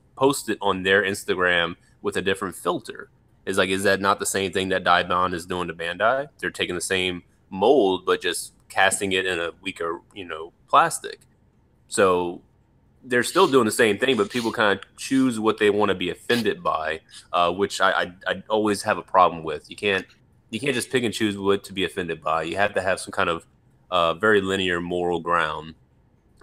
it on their Instagram with a different filter? Is that not the same thing that Daibon is doing to Bandai? They're taking the same mold but just casting it in a weaker, you know, plastic. So they're still doing the same thing, but people kind of choose what they want to be offended by, which I always have a problem with. You can't just pick and choose what to be offended by. You have to have some kind of very linear moral ground.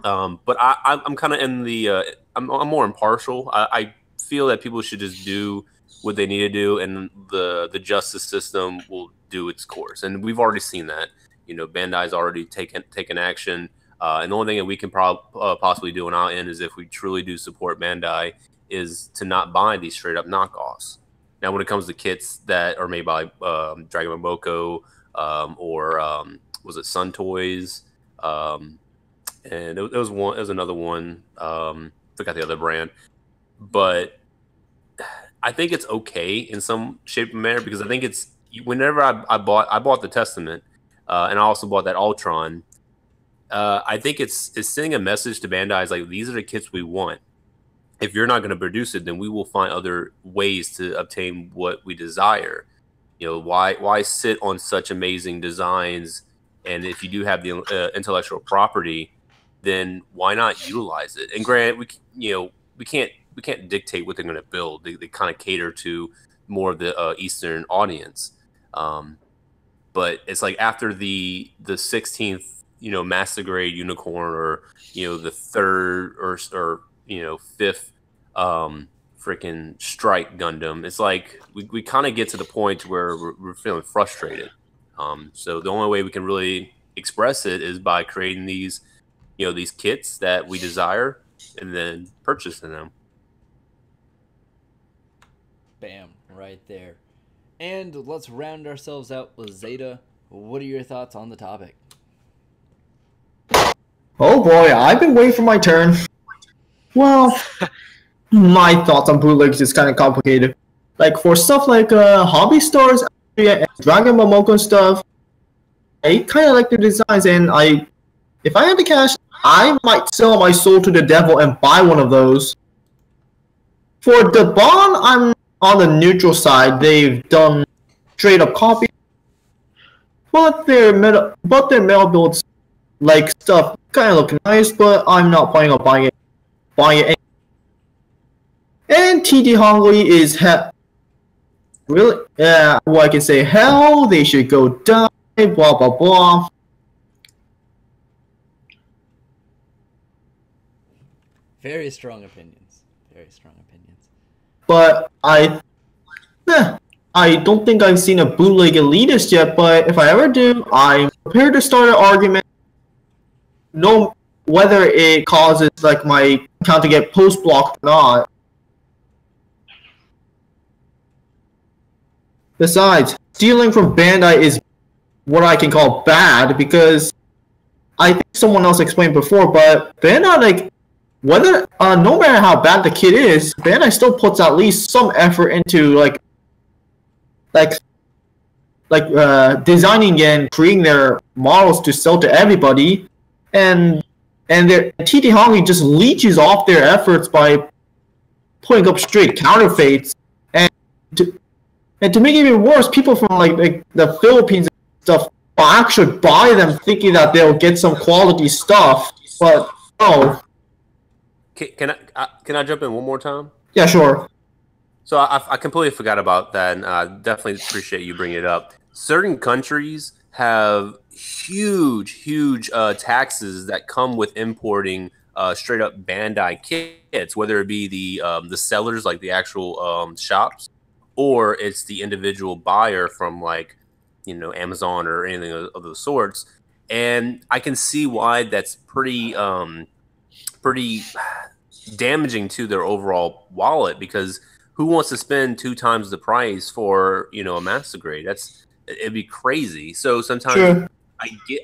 But I'm kind of in the I'm more impartial. I feel that people should just do what they need to do, and the justice system will do its course. And we've already seen that. You know, Bandai's already taken action. And the only thing that we can possibly do on our end is, if we truly do support Bandai, is to not buy these straight up knockoffs. Now, when it comes to kits that are made by Dragon Ball Boko or was it Sun Toys? And it was another one. Forgot the other brand, but I think it's okay in some shape and manner, because I think it's, whenever I bought the Testament, and I also bought that Ultron. I think it's sending a message to Bandai, is like, these are the kits we want. If you're not going to produce it, then we will find other ways to obtain what we desire. You know, why sit on such amazing designs? And if you do have the intellectual property, then why not utilize it? And granted, we can't dictate what they're going to build. They kind of cater to more of the Eastern audience. But it's like, after the 16th, you know, master grade unicorn, or, you know, the third or you know, fifth freaking strike Gundam, it's like we kind of get to the point where we're feeling frustrated. So the only way we can really express it is by creating these, you know, these kits that we desire and then purchasing them. Bam, right there. And let's round ourselves out with Zeta. What are your thoughts on the topic? Oh boy, I've been waiting for my turn. Well, my thoughts on bootlegs is kind of complicated. Like, for stuff like hobby stores and Dragon Ball Moko and stuff, I kind of like the designs, and if I had the cash, I might sell my soul to the devil and buy one of those. For the Bond, I'm on the neutral side. They've done straight up copies, but their metal builds, like, stuff kind of look nice, but I'm not planning on buying it. And TD Hongli is really, what I can say, hell, they should go die, blah blah blah. Very strong opinions. Very strong opinions. But I don't think I've seen a bootleg elitist yet, but if I ever do, I'm prepared to start an argument. No whether it causes like my account to get post blocked or not. Besides, stealing from Bandai is what I can call bad because I think someone else explained before, but Bandai, like, whether no matter how bad the kit is, Bandai still puts at least some effort into designing and creating their models to sell to everybody, and their TT Hongi just leeches off their efforts by putting up straight counterfeits, and to make it even worse, people from like the Philippines and stuff will actually buy them thinking that they'll get some quality stuff, but no. Can I jump in one more time? Yeah, sure. So I completely forgot about that, and I definitely appreciate you bringing it up. Certain countries have huge taxes that come with importing straight up Bandai kits, whether it be the sellers, like the actual shops, or it's the individual buyer from like, you know, Amazon or anything of those sorts. And I can see why that's pretty damaging to their overall wallet, because who wants to spend 2 times the price for, you know, a master grade? It'd be crazy. So sometimes Sure.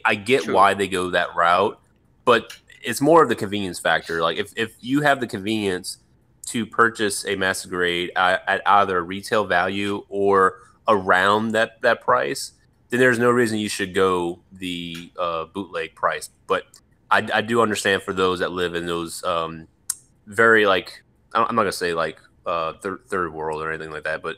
I get why they go that route, but it's more of the convenience factor. Like if you have the convenience to purchase a master grade at either retail value or around that price, then there's no reason you should go the bootleg price. But I do understand for those that live in those very, like, I'm not gonna say like third world or anything like that, but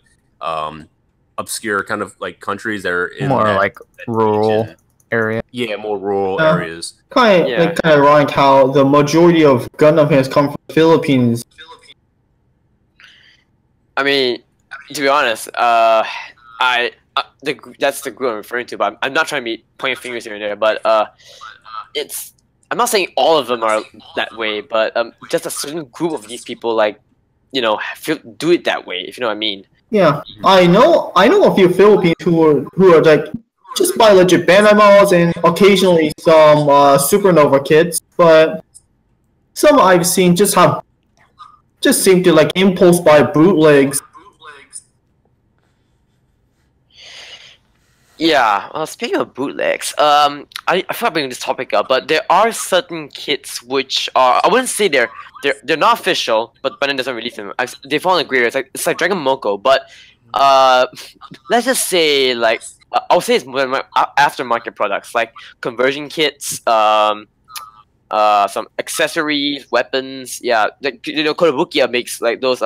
obscure kind of like countries that are in More that, like that rural region. area. Yeah, more rural areas. Kind of ironic how the majority of Gundam fans come from the Philippines. I mean, to be honest, that's the group I'm referring to. But I'm not trying to be pointing fingers here and there. But I'm not saying all of them are that way, but just a certain group of these people, like, you know, do it that way. If you know what I mean. Yeah, I know a few Filipinos who are like just buy legit Bandai models and occasionally some Supernova kits, but some I've seen just seem to like impulse buy bootlegs. Yeah, well, speaking of bootlegs, I forgot bringing this topic up, but there are certain kits which are, I wouldn't say they're not official, but Bandai doesn't release them. They fall in gray areas. It's like Dragon Moko, but let's just say like I'll say it's aftermarket products like conversion kits, some accessories, weapons. Yeah, like, you know, Kotobukiya makes like those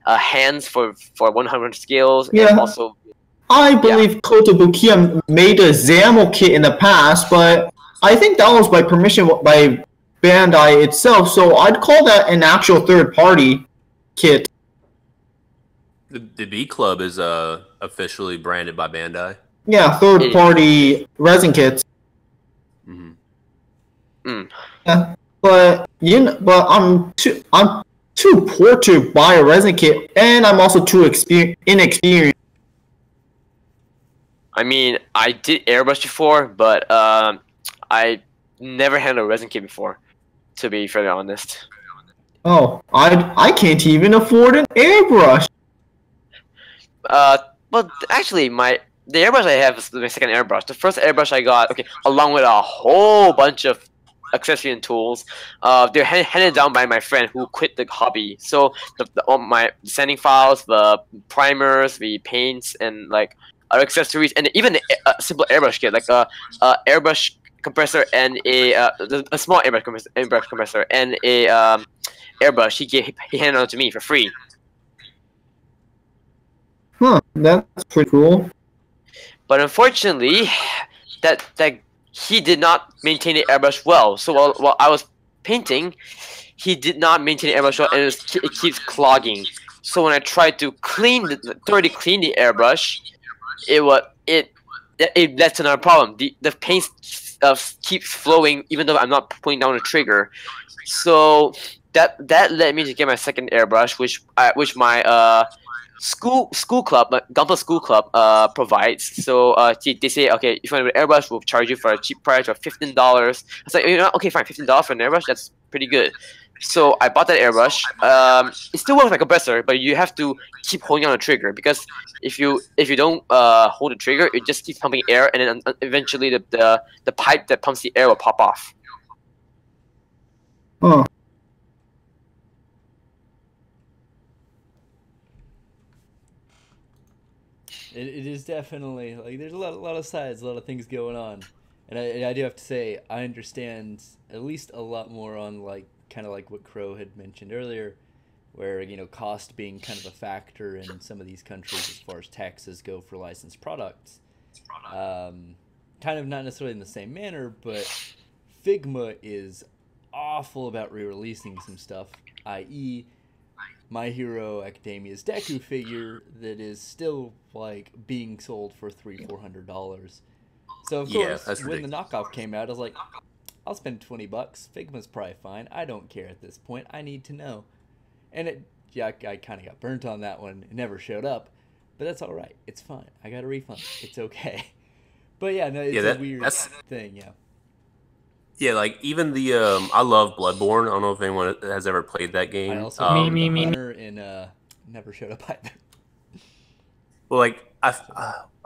hands for 100 scales, Yeah. and also. I believe Kotobukiya made a Zamo kit in the past, but I think that was by permission by Bandai itself, so I'd call that an actual third-party kit. The B Club is officially branded by Bandai. Yeah, third-party resin kits. Mm-hmm. Mm. Yeah, but I'm too poor to buy a resin kit, and I'm also too inexperienced. I mean, I did airbrush before, but I never handled a resin kit before, to be fairly honest. Oh, I can't even afford an airbrush. But actually, the airbrush I have is my second airbrush. The first airbrush I got, okay, along with a whole bunch of accessories and tools, they're handed down by my friend who quit the hobby. So my sanding files, the primers, the paints, and like other accessories, and even a simple airbrush kit, like a airbrush compressor and a small airbrush compressor and a airbrush. He handed it to me for free. Huh, that's pretty cool. But unfortunately, that he did not maintain the airbrush well. So while I was painting, he did not maintain the airbrush well, and it keeps clogging. So when I tried to thoroughly clean the airbrush, it led to another problem. The paint keeps flowing even though I'm not putting down the trigger. So that led me to get my second airbrush, which my school club, Gunpla school club provides. So they say, okay, if you want an airbrush, we'll charge you for a cheap price of $15. It's like, you know, okay, fine, $15 for an airbrush, that's pretty good. So I bought that airbrush. It still works like a compressor, but you have to keep holding on the trigger, because if you don't hold the trigger, it just keeps pumping air, and then eventually the pipe that pumps the air will pop off. Oh. It is definitely like there's a lot of sides, a lot of things going on, and I do have to say I understand at least a lot more on like kind of like what Krow had mentioned earlier, where you know cost being kind of a factor in some of these countries as far as taxes go for licensed products. Kind of not necessarily in the same manner, but Figma is awful about re-releasing some stuff, i.e. My Hero Academia's Deku figure that is still like being sold for $300-400. So of course, when the knockoff came out, I was like, I'll spend $20. Figma's probably fine. I don't care at this point. I need to know. And I kind of got burnt on that one. It never showed up, but that's all right. It's fine. I got a refund. It's okay. But yeah, no, it's a weird thing. Yeah. Yeah, like even the I love Bloodborne. I don't know if anyone has ever played that game. I also me. And never showed up either. Well, like I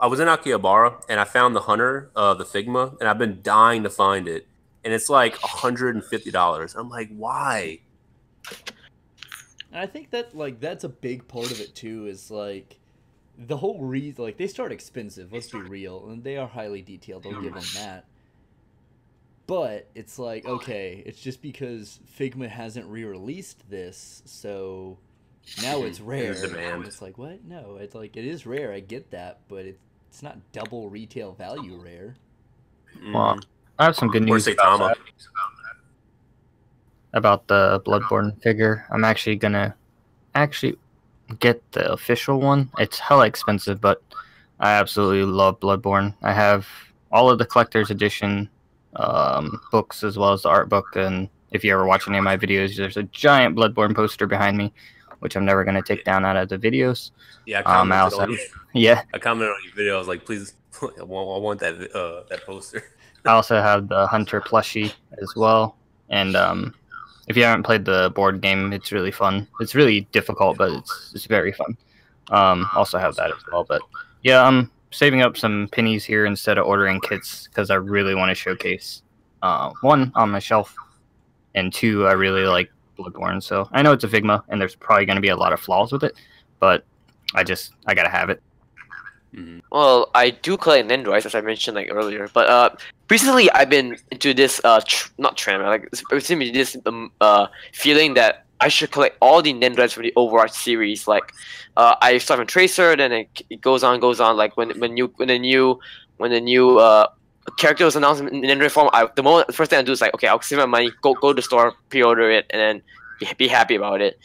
was in Akihabara and I found the Hunter, the Figma, and I've been dying to find it, and it's like $150. I'm like, why? And I think that like that's a big part of it too. Is like the whole reason, like they start expensive. Let's be real, and they are highly detailed. I'll give them that. But it's like, okay, it's just because Figma hasn't re-released this, so now it's rare. And it's like, what? No, it's like it is rare. I get that, but it's not double retail value rare. Well, I have some good news about the Bloodborne figure. I'm actually gonna get the official one. It's hella expensive, but I absolutely love Bloodborne. I have all of the collector's edition books as well as the art book, and if you ever watch any of my videos, there's a giant Bloodborne poster behind me, which I'm never going to take down out of the videos. Yeah, I commented on your video. I was like, please, I want that poster. I also have the Hunter plushie as well, and if you haven't played the board game, it's really fun. It's really difficult, but it's very fun. Also have that as well, but yeah, I'm saving up some pennies here instead of ordering kits because I really want to showcase one on my shelf, and two, I really like Bloodborne. So I know it's a Figma and there's probably going to be a lot of flaws with it, but I gotta have it. Well, I do collect Nendroids, as I mentioned like earlier, but recently I've been into this not trend, like it's been this feeling that I should collect all the Nendroids from the Overwatch series. Like, I start from Tracer, then it goes on. Like when the new character was announced in Nendroid form, the first thing I do is like, okay, I'll save my money, go to the store, pre-order it, and then be happy about it.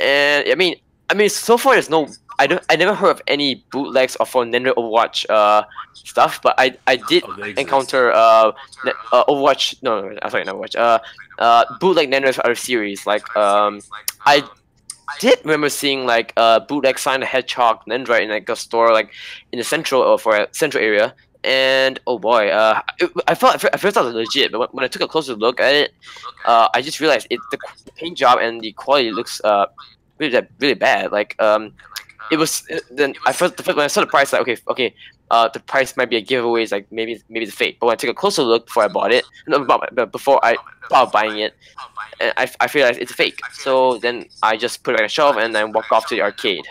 And I mean, so far there's no. I never heard of any bootlegs or for Nendroid Overwatch stuff, but I did encounter Overwatch. No, sorry, not Overwatch. Bootleg Nendroids for other series. Like I did remember seeing like bootleg Sonic the Hedgehog Nendroid in like a store like in the central area. And oh boy, I thought it was legit, but when I took a closer look at it, I just realized the paint job and the quality looks really bad. Like it was then when I saw the price, like okay, the price might be a giveaway. It's like maybe it's fake. But when I took a closer look before I bought it, before I thought buying it, and I realized it's fake. So then I just put it on a shelf and then walk off to the arcade.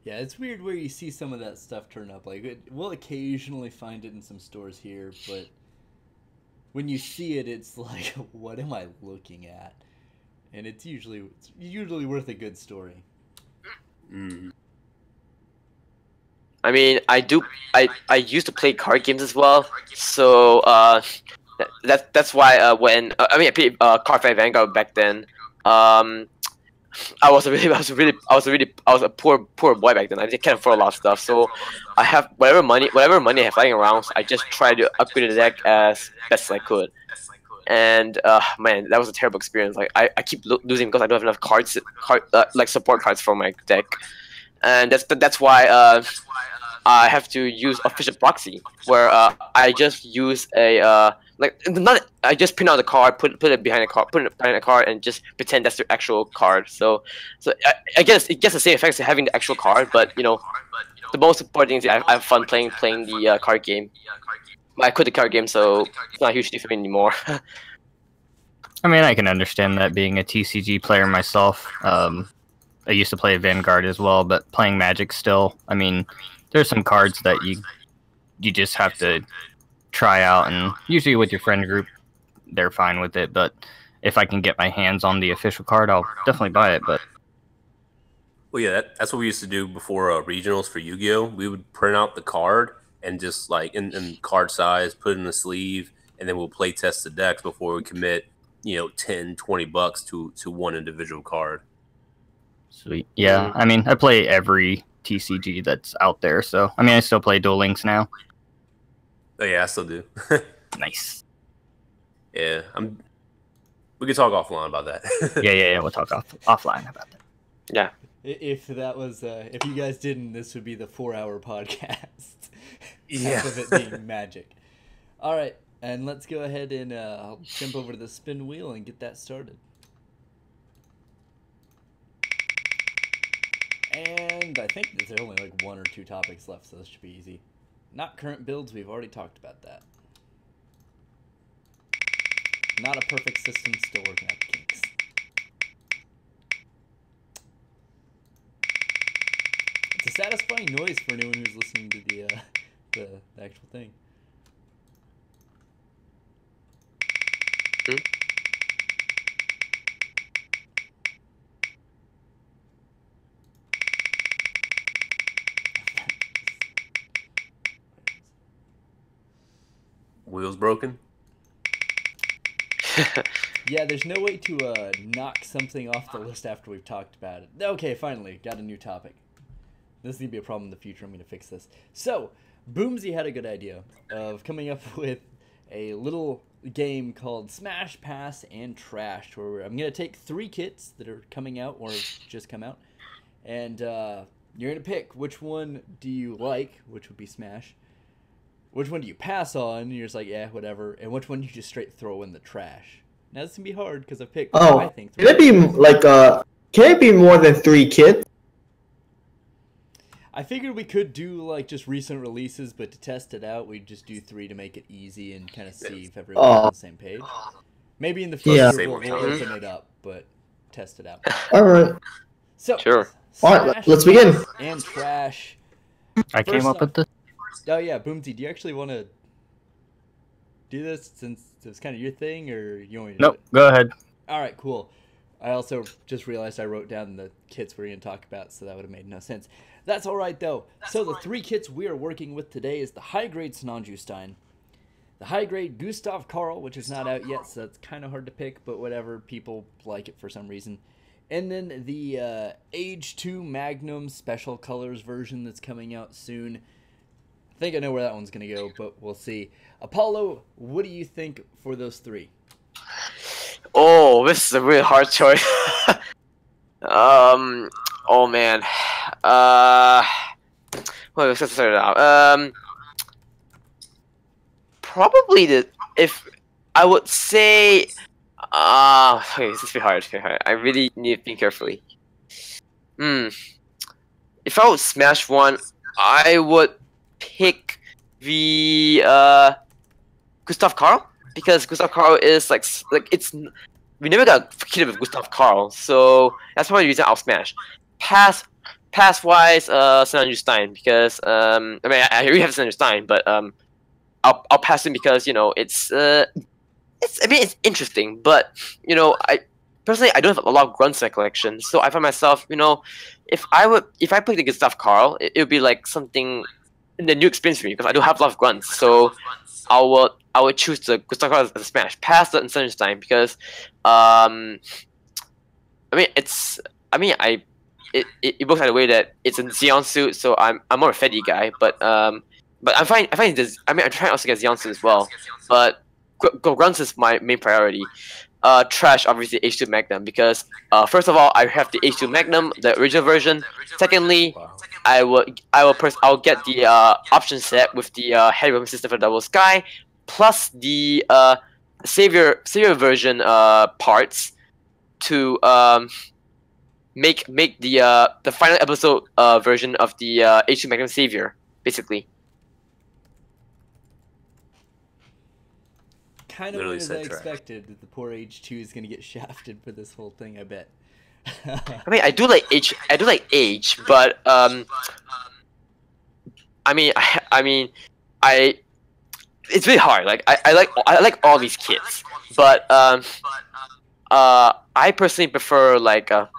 Yeah, it's weird where you see some of that stuff turn up. Like, we'll occasionally find it in some stores here, but when you see it, it's like, what am I looking at? And it's usually worth a good story. I mean, I used to play card games as well, so that's why when I played Card Fight Vanguard back then. I was a poor boy back then. I can't afford a lot of stuff, so I have whatever money I have lying around. I just try to upgrade the deck as best as I could, and man, that was a terrible experience. Like I keep losing because I don't have enough like support cards for my deck, and that's why I have to use official proxy, where I just use a I just print out the card, put it behind a card, put it behind a card, and just pretend that's the actual card. So I guess it gets the same effects as having the actual card, but the most important thing is I have fun playing the card game. I quit the card game, so it's not a huge deal for me anymore. I mean, I can understand that being a TCG player myself. I used to play Vanguard as well, but playing Magic still. I mean, there's some cards that you just have to try out, and usually with your friend group, they're fine with it. But if I can get my hands on the official card, I'll definitely buy it. But Well, yeah, that's what we used to do before regionals for Yu-Gi-Oh. We would print out the card and just like in card size, put it in the sleeve, and then we'll play test the decks before we commit, $10-20 to one individual card. sweet, yeah. I mean, I play every TCG that's out there, so I mean, I still play Duel Links now. Oh yeah, I still do. Nice. Yeah, we can talk offline about that. Yeah. We'll talk offline about that. Yeah. If that was, if you guys didn't, this would be the 4-hour podcast. Yeah. Half of it being Magic. All right, and let's go ahead and I'll jump over to the spin wheel and get that started. And I think there's only like 1 or 2 topics left, so this should be easy. Not current builds, we've already talked about that. Not a perfect system, still working out the kinks. It's a satisfying noise for anyone who's listening to the actual thing. Wheels broken? Yeah, there's no way to knock something off the list after we've talked about it. Okay, finally, got a new topic. This is going to be a problem in the future. I'm going to fix this. So, Boomsy had a good idea of coming up with a little game called Smash, Pass, and Trash, where I'm going to take 3 kits that are coming out or just come out, and you're going to pick which one do you like, which would be Smash, which one do you pass on, and you're just like, yeah, whatever, and which one you just straight throw in the trash. Now, this can be hard because I picked, I think, 3. Can it be like can it be more than 3 kits? I figured we could do like just recent releases, but to test it out, we'd just do 3 to make it easy and kind of see if everyone's on the same page. Maybe in the future we'll open it up, but test it out. All right. Sure. So, All right, let's begin. And Trash. I came up with this. Oh yeah, Boomsy, do you actually want to do this since it's kind of your thing, or you want me to do it? Go ahead. All right, cool. I also just realized I wrote down the kits we're going to talk about, so that would have made no sense. That's all right, though. So the 3 kits we are working with today is the high-grade Snonjustein, the high-grade Gustav Karl, which is not out yet, so that's kind of hard to pick, but whatever. People like it for some reason. And then the Age 2 Magnum Special Colors version that's coming out soon. I think I know where that one's going to go, but we'll see. Apollo, what do you think for those 3? Oh, this is a really hard choice. Oh man. Well, let's start it out. Probably if I would say, okay, this is very hard. I really need to think carefully. If I would smash one, I would pick the Gustav Karl, because Gustav Karl is like it's, we never got a kid with Gustav Karl, so that's probably the reason I'll smash. Pass wise, Snonjustein, because I mean I already have Snonjustein, but I'll pass him because it's I mean it's interesting, but I personally I don't have a lot of grunts in my collection, so I find myself if I play the Gustav Karl, it would be like something a new experience for me because I don't have a lot of grunts, so I would choose the Gustav Karl as a smash. Pass the Snonjustein because it works out the way that it's a Xeon suit, so I'm more a Fetty guy, but I'm fine. I'm trying also to get Xeon suit as well, but grunts is my main priority. Trash obviously H2 Magnum because first of all I have the H2 Magnum, the original version. Secondly, I'll get the option set with the headroom system for Double Sky, plus the savior version parts to make the final episode version of the H2 Magnum Savior basically. Kind of Literally as I said trash. expected that the poor H2 is gonna get shafted for this whole thing. I bet. I mean, I do like H, but I mean, it's really hard. Like, I like all these kits, but I personally prefer like a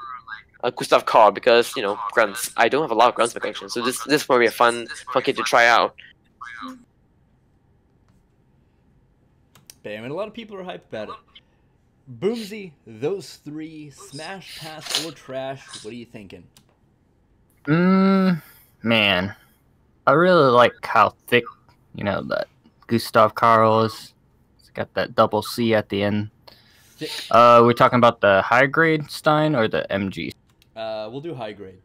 Gustav Karl because grunts. I don't have a lot of grunts in my collection, so this might be a fun kit to try out. Bam, and a lot of people are hyped about it. Boomsy, those three, smash, pass, or trash, what are you thinking? Man, I really like how thick, that Gustav Karl is. It's got that double C at the end. Thick. We're talking about the high grade Stein or the MG? We'll do high grade.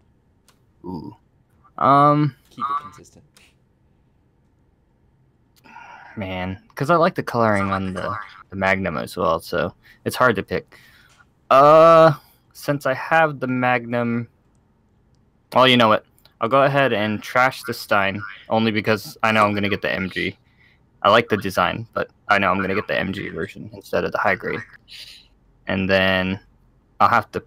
Ooh. Keep it consistent. Man, because I like the coloring on the Magnum as well, so it's hard to pick. Since I have the Magnum, well, you know what? I'll go ahead and trash the Stein, only because I know I'm going to get the MG. I like the design, but I know I'm going to get the MG version instead of the high grade. And then I'll have to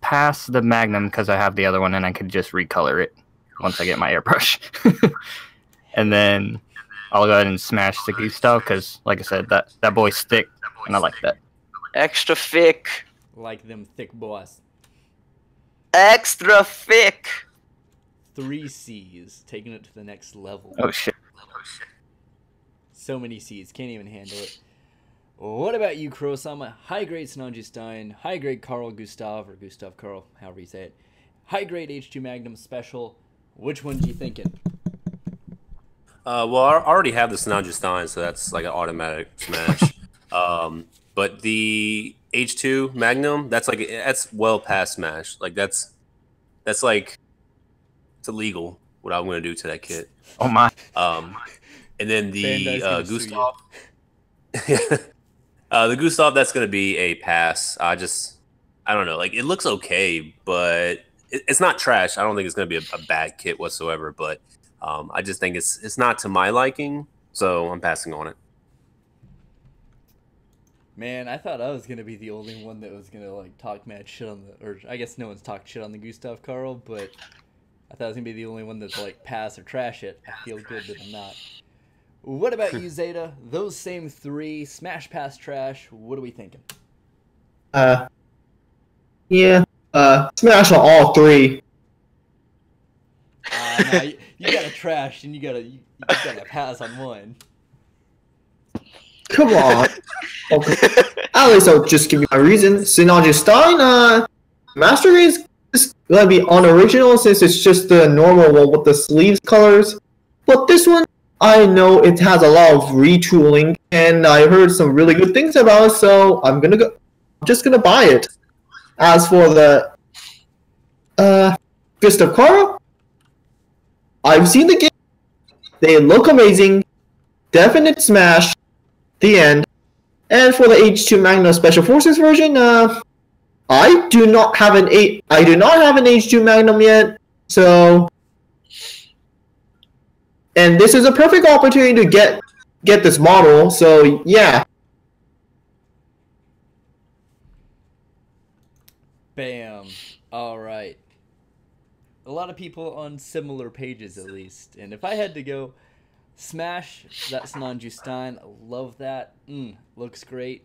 pass the Magnum because I have the other one and I could just recolor it once I get my airbrush. And then I'll go ahead and smash the Gustav because, like I said, that boy's thick, and I like that. Extra thick. Like them thick boys. Extra thick. 3 C's, taking it to the next level. Oh, shit. So many C's, can't even handle it. What about you, Krow-sama? High grade Sinanji Stein, high grade Carl Gustav, or Gustav Karl, however you say it. High grade H2 Magnum Special. Which one are you thinking? Well, I already have the Sinanji Stein, so that's like an automatic smash. But the H2 Magnum, that's well past smash. Like that's like it's illegal what I'm gonna do to that kit. Oh my. And then the Gustav. The Gustav, that's gonna be a pass. I don't know. Like it looks okay, but it's not trash. I don't think it's gonna be a bad kit whatsoever. But I just think it's not to my liking, so I'm passing on it. Man, I thought I was gonna be the only one that was gonna like talk mad shit on or I guess no one's talked shit on the Gustav Karl, but I thought I was gonna be the only one that's like pass or trash it. I feel good that I'm not. What about you, Zeta? Those same 3, smash, pass, trash. What are we thinking? Yeah. Smash on all 3. Nah, you gotta trash and you gotta pass on one. Come on. Okay. At least I'll just give you my reason. Sinanji Stein, Master Grade is gonna be unoriginal since it's just the normal one with the sleeves colors. But this one, I know it has a lot of retooling, and I heard some really good things about it, so I'm just gonna buy it. As for the Gustav Karl, I've seen the game. They look amazing. Definite smash. The end. And for the H2 Magnum Special Forces version, I do not have an H2 Magnum yet, so. And this is a perfect opportunity to get this model, so yeah. Bam. All right. A lot of people on similar pages, at least. And if I had to go, smash that Sinanji Stein. Love that. Looks great.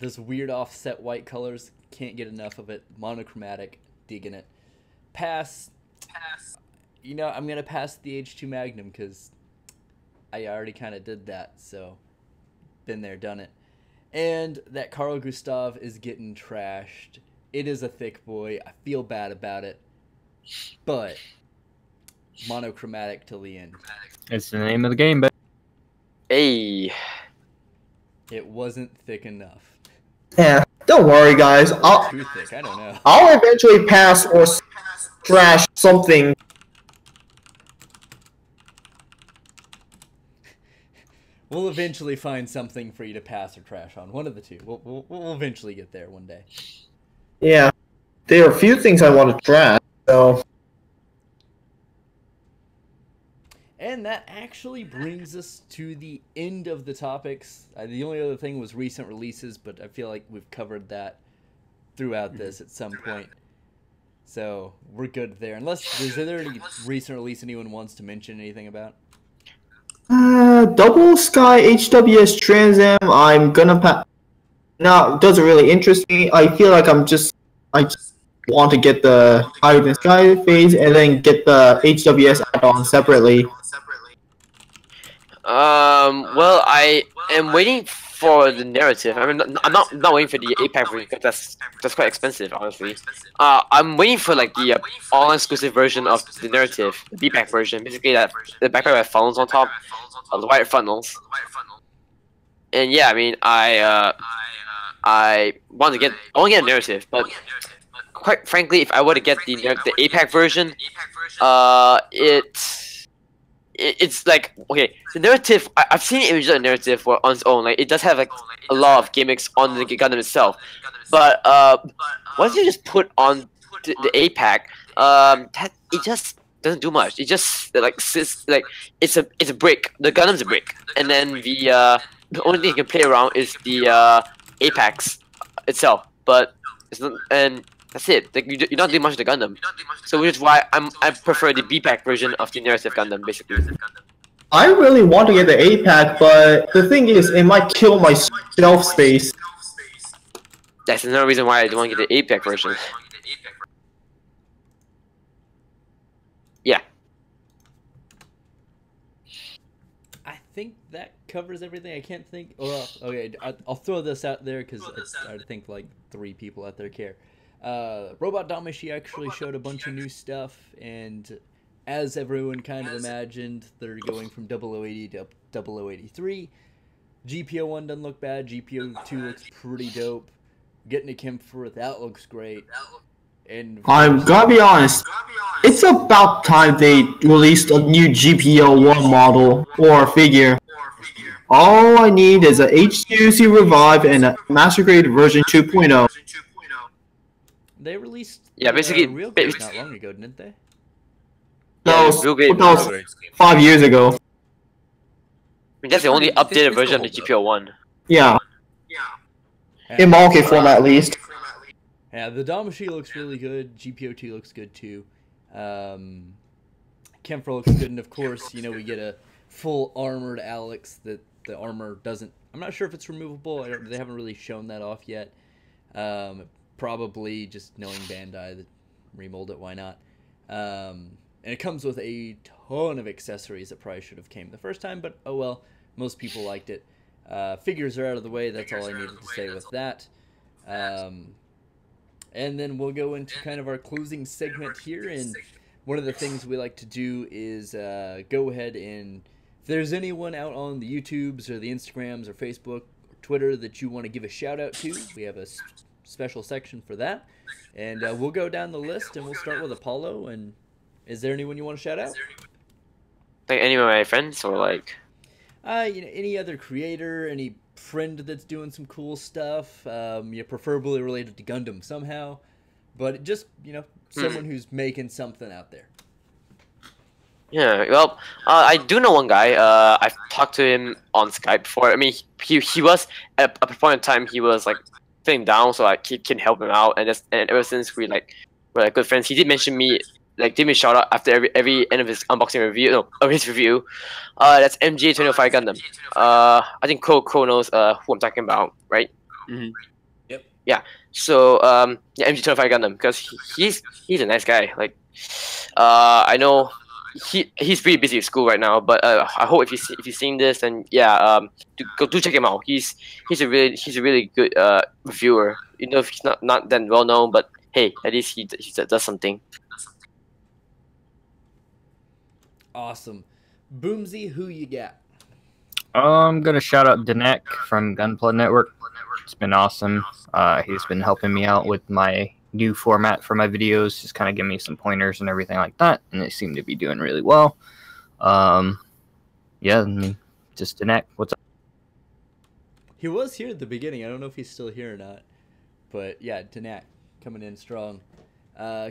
Those weird offset white colors. Can't get enough of it. Monochromatic. Digging it. Pass. You know, I'm going to pass the H2 Magnum because I already kind of did that. So, been there, done it. And that Carl Gustav is getting trashed. It is a thick boy. I feel bad about it. But monochromatic till the end. It's the name of the game, but Hey. It wasn't thick enough. Yeah, don't worry, guys. Too thick. I don't know. I'll eventually pass or trash something. We'll eventually find something for you to pass or trash on. One of the two. We'll eventually get there one day. Yeah, there are a few things I want to trash, so... And that actually brings us to the end of the topics. The only other thing was recent releases, but I feel like we've covered that throughout this at some point. So we're good there. Unless, is there any recent release anyone wants to mention anything about? Double Sky HWS Trans Am, I'm gonna No, it doesn't really interest me. I feel like I just want to get the Higher Than Sky phase and then get the HWS add-on separately. Well, I am waiting for the narrative. I mean, I'm not waiting for the APAC version because that's quite expensive, honestly. I'm waiting for like the all-exclusive version of the narrative, the BPAC version. Basically, that the backpack with funnels on top, the white funnels. And yeah, I mean, I want to get a narrative, but quite frankly, if I were to get the APAC version, it's like, okay, the narrative, I've seen images of the narrative for on its own. Like, it does have like a lot of gimmicks on the Gundam itself, but once you just put on the APAC, it just doesn't do much. It just like sits like it's a brick. The Gundam's a brick, and then the only thing you can play around is the APACs itself. But it's not, and that's it. Like, you're not doing much to Gundam. So which is why I prefer the BPAC version of the narrative Gundam, basically. I really want to get the APAC, but the thing is, it might kill my shelf space. That's another reason why I don't want to get the APAC version. Yeah. I think that covers everything. I can't think. Well, okay, I'll throw this out there because I think like 3 people out there care. Robot Damashi actually showed a bunch of new stuff, and as everyone kind of imagined, they're going from 0080 to 0083. GPO1 doesn't look bad. GPO2 looks pretty dope. Getting a Kempfer, that looks great. And I'm gonna be honest, it's about time they released a new GPO1 model or figure. All I need is a HUC Revive and a Master Grade version 2.0. They released basically real grade not long ago, didn't they? Yeah, That was 5 years ago. I mean, that's the only updated version of the GPO1. Yeah, in market form at least. Yeah, the Damashi looks really good. GPO2 looks good too. Kempfer looks good, and of course, you know, we get a full armored Alex that the armor doesn't. I'm not sure if it's removable. They haven't really shown that off yet. Probably just knowing Bandai, that remold it. Why not? And it comes with a ton of accessories that probably should have came the first time, but oh well. Most people liked it. Figures are out of the way. That's all I needed to say with that. And then we'll go into kind of our closing segment here. And one of the things we like to do is go ahead and if there's anyone out on the YouTubes or the Instagrams or Facebook or Twitter that you want to give a shout out to, we have a special section for that. And we'll go down the list and we'll start with Apollo. And is there anyone you want to shout out? Like any of my friends or like? You know, any other creator, any friend that's doing some cool stuff, preferably related to Gundam somehow, but just, you know, someone who's making something out there. Yeah, well, I do know one guy. I've talked to him on Skype before. I mean, he was at a point in time he was like feeling down, so I can help him out, and ever since we're like good friends. He did mention me. Like, give me a shout out after every end of his unboxing review, of his review. That's MJ205 Gundam. I think Krow knows who I'm talking about, right? Mm-hmm. Yep. Yeah. So yeah, MJ205 Gundam, because he's a nice guy. Like, I know he's pretty busy at school right now, but I hope if you've seen this, and yeah, do check him out. He's a really good reviewer. You know, if he's not that well known, but hey, at least he does something. Awesome. Boomsy, who you got? I'm gonna shout out Danek from Gunpla Network. It's been awesome. He's been helping me out with my new format for my videos, just kind of giving me some pointers and everything like that, and they seem to be doing really well. Yeah, I mean, just Danek. What's up? He was here at the beginning. I don't know if he's still here or not. But yeah, Danak coming in strong.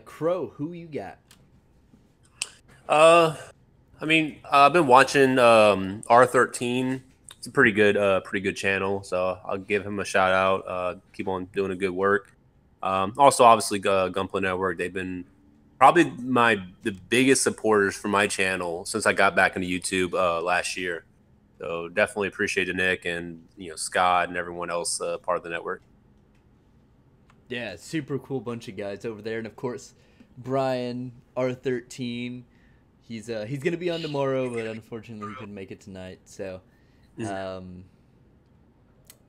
Krow, who you got? I mean, I've been watching R13. It's a pretty good channel. So I'll give him a shout out. Keep on doing a good work. Also, obviously, Gunpla Network. They've been probably the biggest supporters for my channel since I got back into YouTube last year. So definitely appreciate Nick and Scott and everyone else part of the network. Yeah, super cool bunch of guys over there, and of course, Brian R13. He's gonna be on tomorrow, but unfortunately he couldn't make it tonight. So,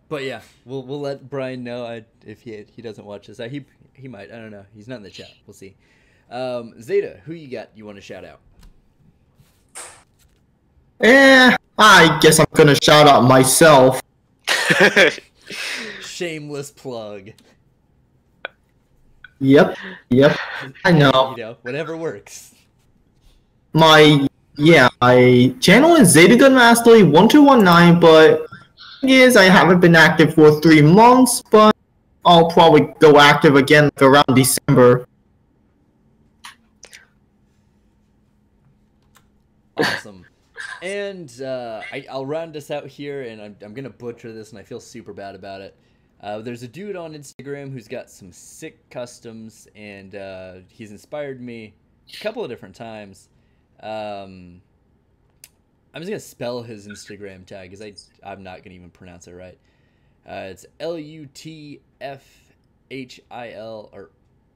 but yeah, we'll let Brian know if he doesn't watch this. He might. I don't know. He's not in the chat. We'll see. Zeta, who you got? You want to shout out? I guess I'm gonna shout out myself. Shameless plug. Yep, I know. Whatever works. My channel is ZetaGunMastery1219, but thing is, I haven't been active for 3 months, but I'll probably go active again around December. Awesome. And I'll round us out here, and I'm going to butcher this, and I feel super bad about it. There's a dude on Instagram who's got some sick customs, and he's inspired me a couple of different times. I'm just going to spell his Instagram tag, because I'm not going to even pronounce it right. It's Lutfhil,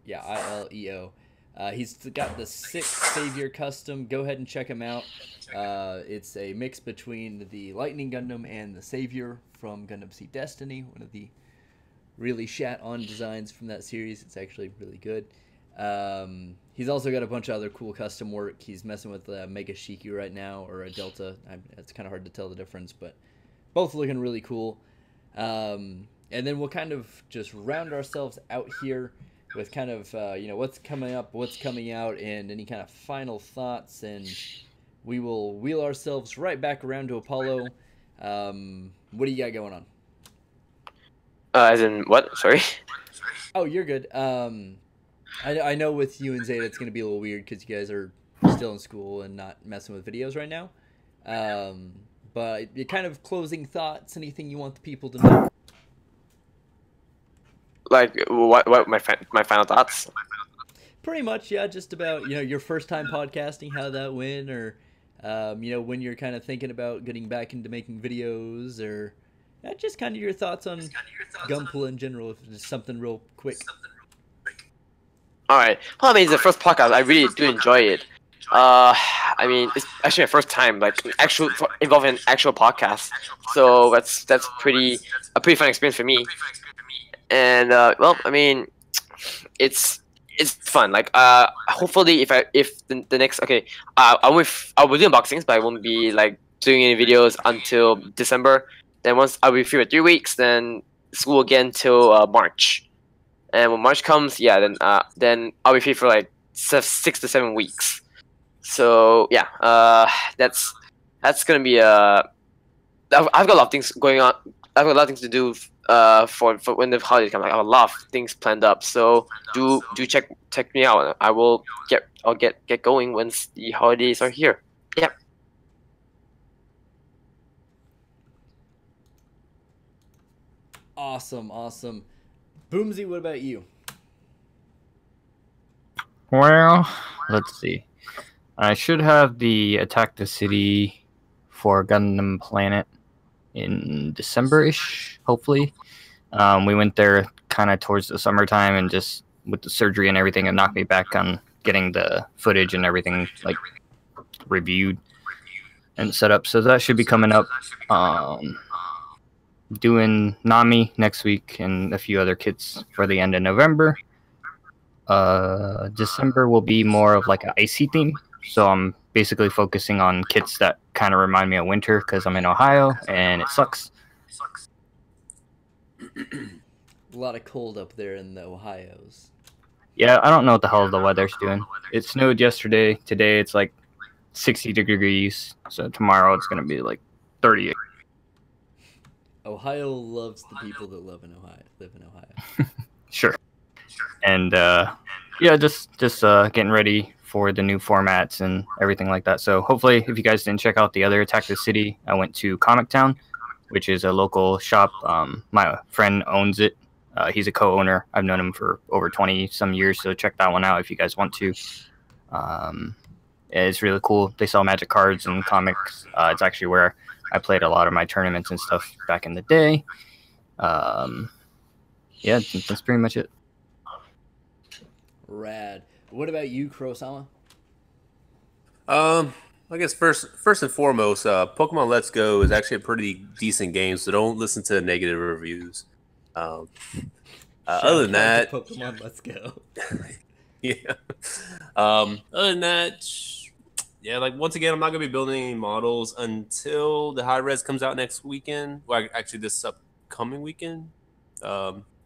Ileo. He's got the sick Savior custom. Go ahead and check him out. It's a mix between the Lightning Gundam and the Savior from Gundam Seed Destiny, one of the really shat-on designs from that series. It's actually really good. He's also got a bunch of other cool custom work. He's messing with Mega Shiku right now, or a Delta. It's kind of hard to tell the difference, but both looking really cool. And then we'll kind of just round ourselves out here with kind of, what's coming up, what's coming out, and any kind of final thoughts, and we will wheel ourselves right back around to Apollo. What do you got going on? As in what? Sorry? Oh, you're good. I know with you and Zeta it's going to be a little weird because you guys are still in school and not messing with videos right now. But your kind of closing thoughts, anything you want the people to know? Like what my final thoughts? Pretty much, yeah. Just about your first time podcasting, how that went, or when you're kind of thinking about getting back into making videos, or just kind of your thoughts on Gunpla in general. If it's something real quick. All right. Well, I mean, it's the first podcast. I really do enjoy it. I mean, it's actually my first time involved in actual podcast. So that's a pretty fun experience for me. And well, I mean, it's fun. Like hopefully if the next I will do unboxings, but I won't be like doing any videos until December. Then once I'll be free for 3 weeks, then school again till March. And when March comes, yeah, then I'll be free for like 6 to 7 weeks. So yeah, that's gonna be I've got a lot of things going on. I've got a lot of things to do for when the holidays come. Like, I have a lot of things planned up. So do check me out. I'll get going once the holidays are here. Yeah. Awesome. Boomsy, what about you? Well, let's see. I should have the Attack the City for Gundam Planet in December-ish, hopefully. We went there kind of towards the summertime, and just with the surgery and everything, it knocked me back on getting the footage and everything like reviewed and set up. So that should be coming up. Doing Nami next week and a few other kits for the end of November. December will be more of like an icy theme, so I'm basically focusing on kits that kind of remind me of winter because I'm in Ohio and it sucks. A lot of cold up there in the Ohio's. Yeah, I don't know what the hell the weather's doing. It snowed yesterday. Today it's like 60 degrees. So tomorrow it's going to be like 30. Ohio loves the people that live in Ohio. Sure. And yeah, just getting ready for the new formats and everything like that. So hopefully, if you guys didn't check out the other Attack the City, I went to Comic Town, which is a local shop. My friend owns it. He's a co-owner. I've known him for over 20 some years, so check that one out if you guys want to. It's really cool. They sell Magic cards and comics. It's actually where I played a lot of my tournaments and stuff back in the day. Yeah, that's pretty much it. Rad. What about you, Krow-sama? I guess first and foremost, Pokemon Let's Go is actually a pretty decent game, so don't listen to negative reviews. Other than that, Pokemon Let's Go. yeah. Other than that, yeah, like once again, I'm not gonna be building any models until the high res comes out next weekend. Well, actually, this upcoming weekend,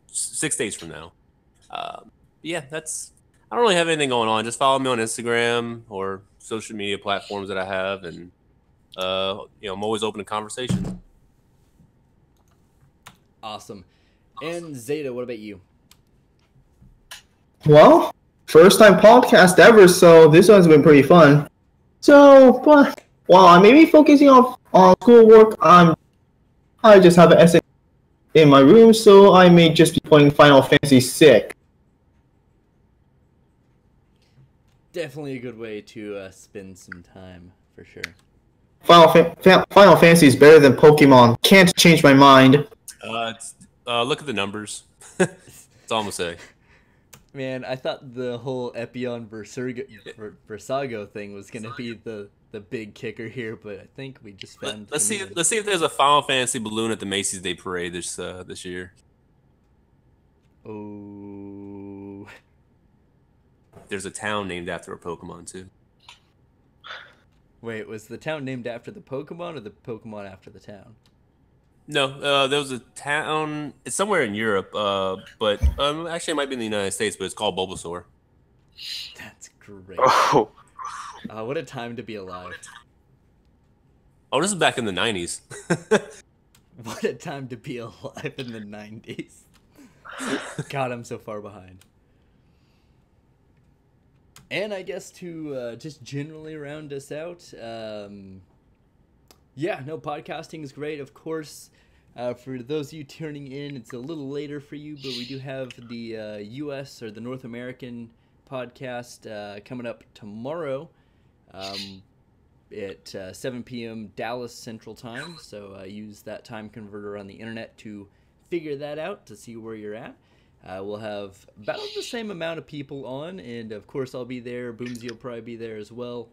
6 days from now. Yeah, I don't really have anything going on. Just follow me on Instagram or social media platforms that I have, and I'm always open to conversation. Awesome. And Zeta, what about you? Well, first time podcast ever, so this one's been pretty fun. So, but while I may be focusing on schoolwork, I just have an essay in my room, so I may just be playing Final Fantasy VI. Definitely a good way to spend some time, for sure. Final Fantasy is better than Pokemon. Can't change my mind. Look at the numbers. That's all I'm gonna say. Man, I thought the whole Epion Versago thing was gonna be the big kicker here, but I think we just found. Let's see if there's a Final Fantasy balloon at the Macy's Day Parade this year. Oh. There's a town named after a Pokemon too. Wait, was the town named after the Pokemon or the Pokemon after the town? No, there was a town. It's somewhere in Europe, but actually it might be in the United States, but it's called Bulbasaur. That's great. Oh, What a time to be alive. Oh, this is back in the 90s. What a time to be alive in the 90s. God, I'm so far behind. And I guess to just generally round us out, yeah, no, podcasting is great. Of course, for those of you tuning in, it's a little later for you, but we do have the U.S. or the North American podcast coming up tomorrow at 7 p.m. Dallas Central Time. So use that time converter on the internet to figure that out to see where you're at. We'll have about the same amount of people on, and of course I'll be there. Boomsy will probably be there as well,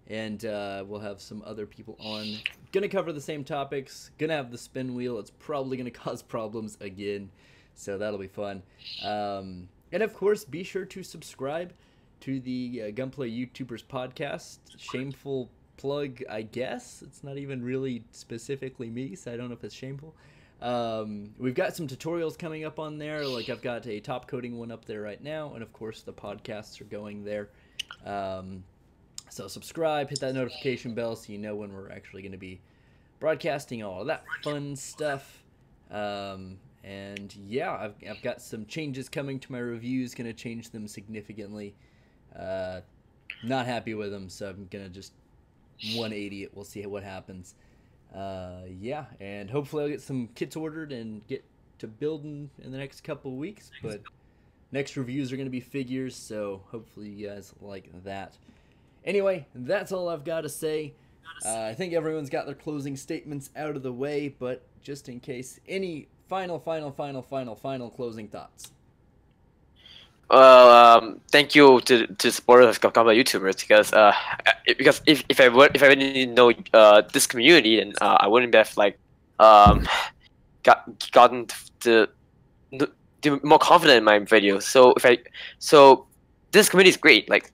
and we'll have some other people on. Gonna cover the same topics. Gonna have the spin wheel. It's probably gonna cause problems again, so that'll be fun. And of course, be sure to subscribe to the Gunpla YouTubers podcast. Shameful plug, I guess. It's not even really specifically me, so I don't know if it's shameful. We've got some tutorials coming up on there. Like I've got a top coating one up there right now, and of course the podcasts are going there. So subscribe, hit that notification bell so you know when we're actually going to be broadcasting all of that fun stuff. And yeah, I've got some changes coming to my reviews. Going to change them significantly. Not happy with them, so I'm gonna just 180 it. We'll see what happens. Yeah, and hopefully I'll get some kits ordered and get to building in the next couple of weeks, but next reviews are going to be figures, so hopefully you guys like that. Anyway, that's all I've got to say. I think everyone's got their closing statements out of the way, but just in case, any final closing thoughts? well, thank you to support us, Gunpla YouTubers, because if I didn't know this community, then I wouldn't have gotten to more confident in my videos. So this community is great. Like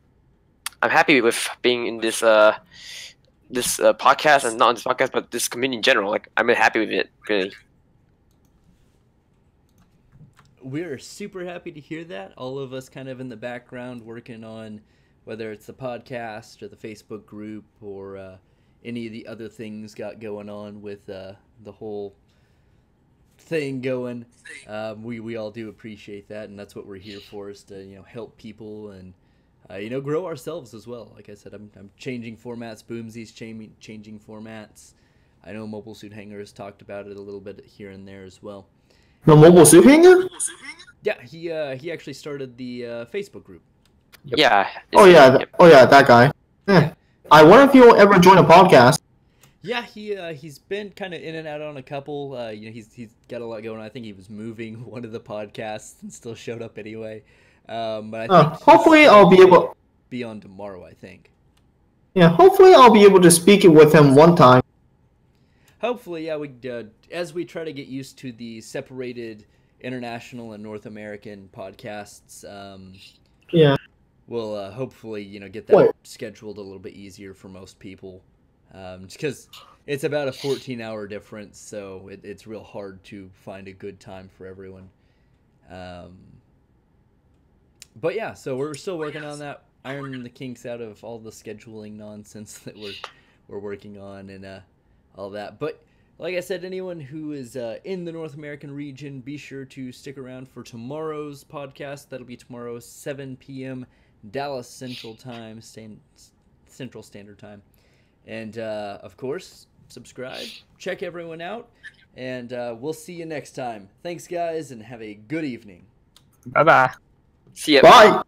I'm happy with being in this this podcast, and not in this podcast, but this community in general. Like, I'm happy with it, really. We're super happy to hear that. All of us kind of in the background working on whether it's the podcast or the Facebook group or any of the other things got going on with the whole thing going. We all do appreciate that, and that's what we're here for, is to help people and grow ourselves as well. Like I said, I'm changing formats. Boomsy's changing formats. I know Mobile Suit Hanger has talked about it a little bit here and there as well. The Mobile Suit Hanger? Yeah, he actually started the Facebook group. Yep. Yeah. Oh yeah, that guy. I wonder if he'll ever join a podcast. Yeah, he's been kind of in and out on a couple. He's got a lot going on. I think he was moving one of the podcasts and still showed up anyway. But I think hopefully I'll be able. Be on tomorrow, I think. Yeah, hopefully I'll be able to speak it with him one time. Hopefully, yeah. As we try to get used to the separated international and North American podcasts. Yeah. We'll hopefully get that scheduled a little bit easier for most people. Just because it's about a 14-hour difference, so it's real hard to find a good time for everyone. But yeah, so we're still working on that, ironing the kinks out of all the scheduling nonsense that we're working on and all that. But like I said, anyone who is in the North American region, be sure to stick around for tomorrow's podcast. That'll be tomorrow, 7 p.m. Dallas Central Time, Central Standard Time. And, of course, subscribe, check everyone out, and we'll see you next time. Thanks, guys, and have a good evening. Bye-bye. See ya. Bye.